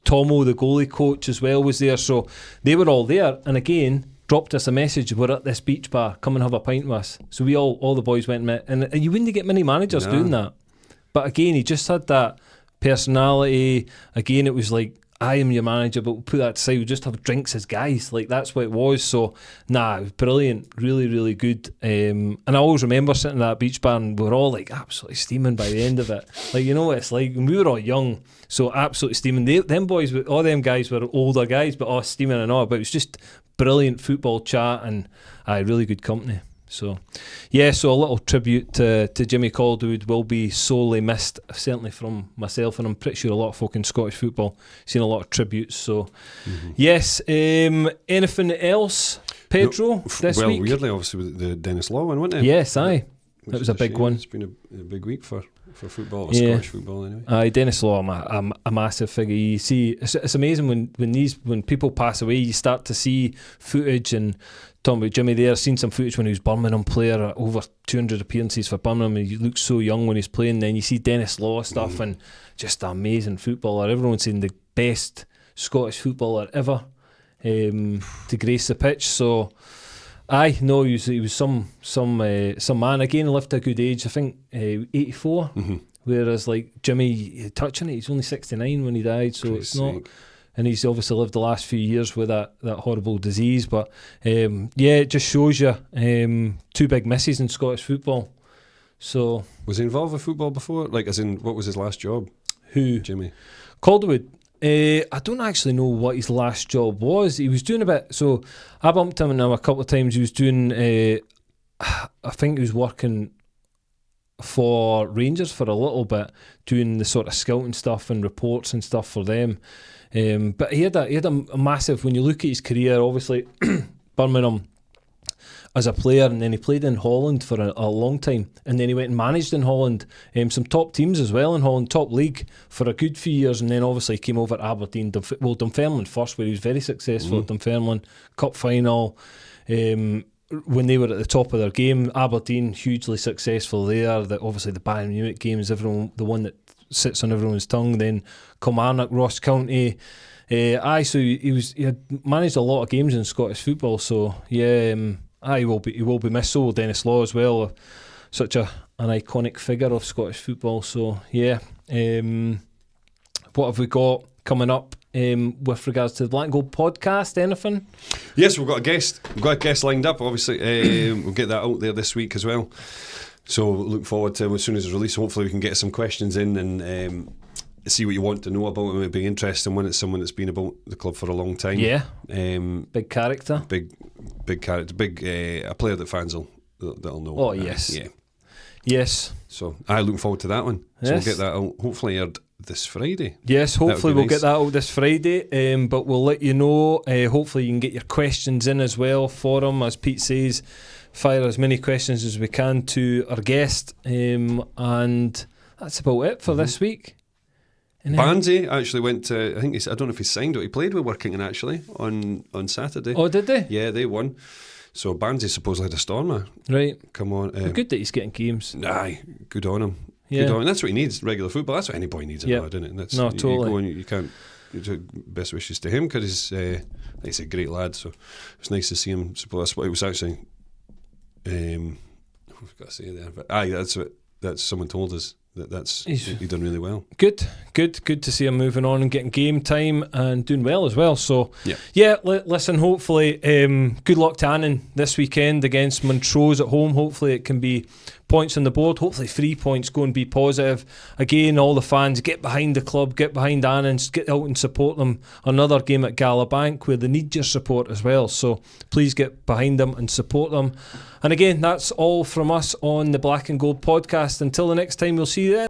S1: Tomo, the goalie coach, as well, was there. So they were all there, and again dropped us a message, we're at this beach bar, come and have a pint with us. So we all the boys went and met, and you wouldn't get many managers doing that. But again, he just had that personality. Again, it was like, I am your manager, but we'll put that aside, we'll just have drinks as guys. Like, that's what it was. So it was brilliant, really good. And I always remember sitting at that beach bar, and we were all like absolutely steaming by the end of it. Like, you know what it's like when we were all young, so absolutely steaming. Them boys, all them guys were older guys, but all steaming and all. But it was just brilliant football chat, and really good company. So so a little tribute to Jimmy Calderwood will be sorely missed, certainly from myself, and I'm pretty sure a lot of folk in Scottish football seen a lot of tributes. So yes, anything else, Pedro, this week?
S2: Weirdly, obviously, with the Dennis Law one, wasn't it?
S1: Yes, aye. That was a big one.
S2: It's been a big week for football, or Scottish football anyway.
S1: Dennis Law, a massive figure. You see, it's amazing when people pass away, you start to see footage. And talking about Jimmy there, seen some footage when he was Birmingham player, over 200 appearances for Birmingham, and he looked so young when he's playing. Then you see Dennis Law stuff, and just an amazing footballer. Everyone's saying the best Scottish footballer ever to grace the pitch. So he was some man. Again, lived a good age. I think 84. Whereas like Jimmy, touching it, he's only 69 when he died. So it's not. And he's obviously lived the last few years with that horrible disease. But it just shows you two big misses in Scottish football. So
S2: was he involved with football before? Like, as in, what was his last job?
S1: Who?
S2: Jimmy
S1: Calderwood. I don't actually know what his last job was. He was doing a bit. So I bumped him now a couple of times. He was doing. I think he was working for Rangers for a little bit, doing the sort of scouting stuff and reports and stuff for them. But he had a massive. When you look at his career, obviously Birmingham as a player, and then he played in Holland for a long time, and then he went and managed in Holland, some top teams as well in Holland, top league for a good few years, and then obviously he came over to Aberdeen, Dunfermline first, where he was very successful at Dunfermline, cup final, when they were at the top of their game. Aberdeen, hugely successful there. Obviously the Bayern Munich game is the one that sits on everyone's tongue. Then Kilmarnock, Ross County. So he had managed a lot of games in Scottish football. So yeah. He will be missed. So will Dennis Law as well, such an iconic figure of Scottish football. So yeah, what have we got coming up with regards to the Black and Gold podcast? Anything?
S2: Yes, we've got a guest. We've got a guest lined up. Obviously, we'll get that out there this week as well. So look forward to, as soon as it's released, hopefully we can get some questions in and see what you want to know about him. It'd be interesting when it's someone that's been about the club for a long time.
S1: Yeah. Big character.
S2: Big character. A player that fans that'll know.
S1: Oh, yes.
S2: Yeah.
S1: Yes.
S2: So I'm looking forward to that one. So
S1: yes.
S2: We'll get that out, hopefully aired this Friday.
S1: Yes, hopefully we'll get that out this Friday. But we'll let you know. Hopefully you can get your questions in as well for him. As Pete says, fire as many questions as we can to our guest. And that's about it for this week.
S2: Barnsley actually went to, I don't know if he signed it, he played with Workington actually on Saturday.
S1: Oh, did they?
S2: Yeah, they won. So Barnsley supposedly had a stormer.
S1: Right.
S2: Come on.
S1: Good that he's getting games.
S2: Aye, good on him.
S1: Yeah.
S2: Good on him. That's what he needs, regular football. That's what any boy needs now, isn't it?
S1: Totally.
S2: You go and you can't, best wishes to him because he's a great lad. So it's nice to see him support. That's what it was actually. I've got to say there, but that's someone told us. He's done really well. Good
S1: to see him moving on and getting game time and doing well as well. So listen, hopefully good luck to Annans this weekend against Montrose at home. Hopefully it can be points on the board, hopefully 3 points. Go and be positive. Again, all the fans, get behind the club, get behind Annans, get out and support them. Another game at Galabank where they need your support as well, so please get behind them and support them. And again, that's all from us on the Black and Gold podcast. Until the next time, we'll see you then.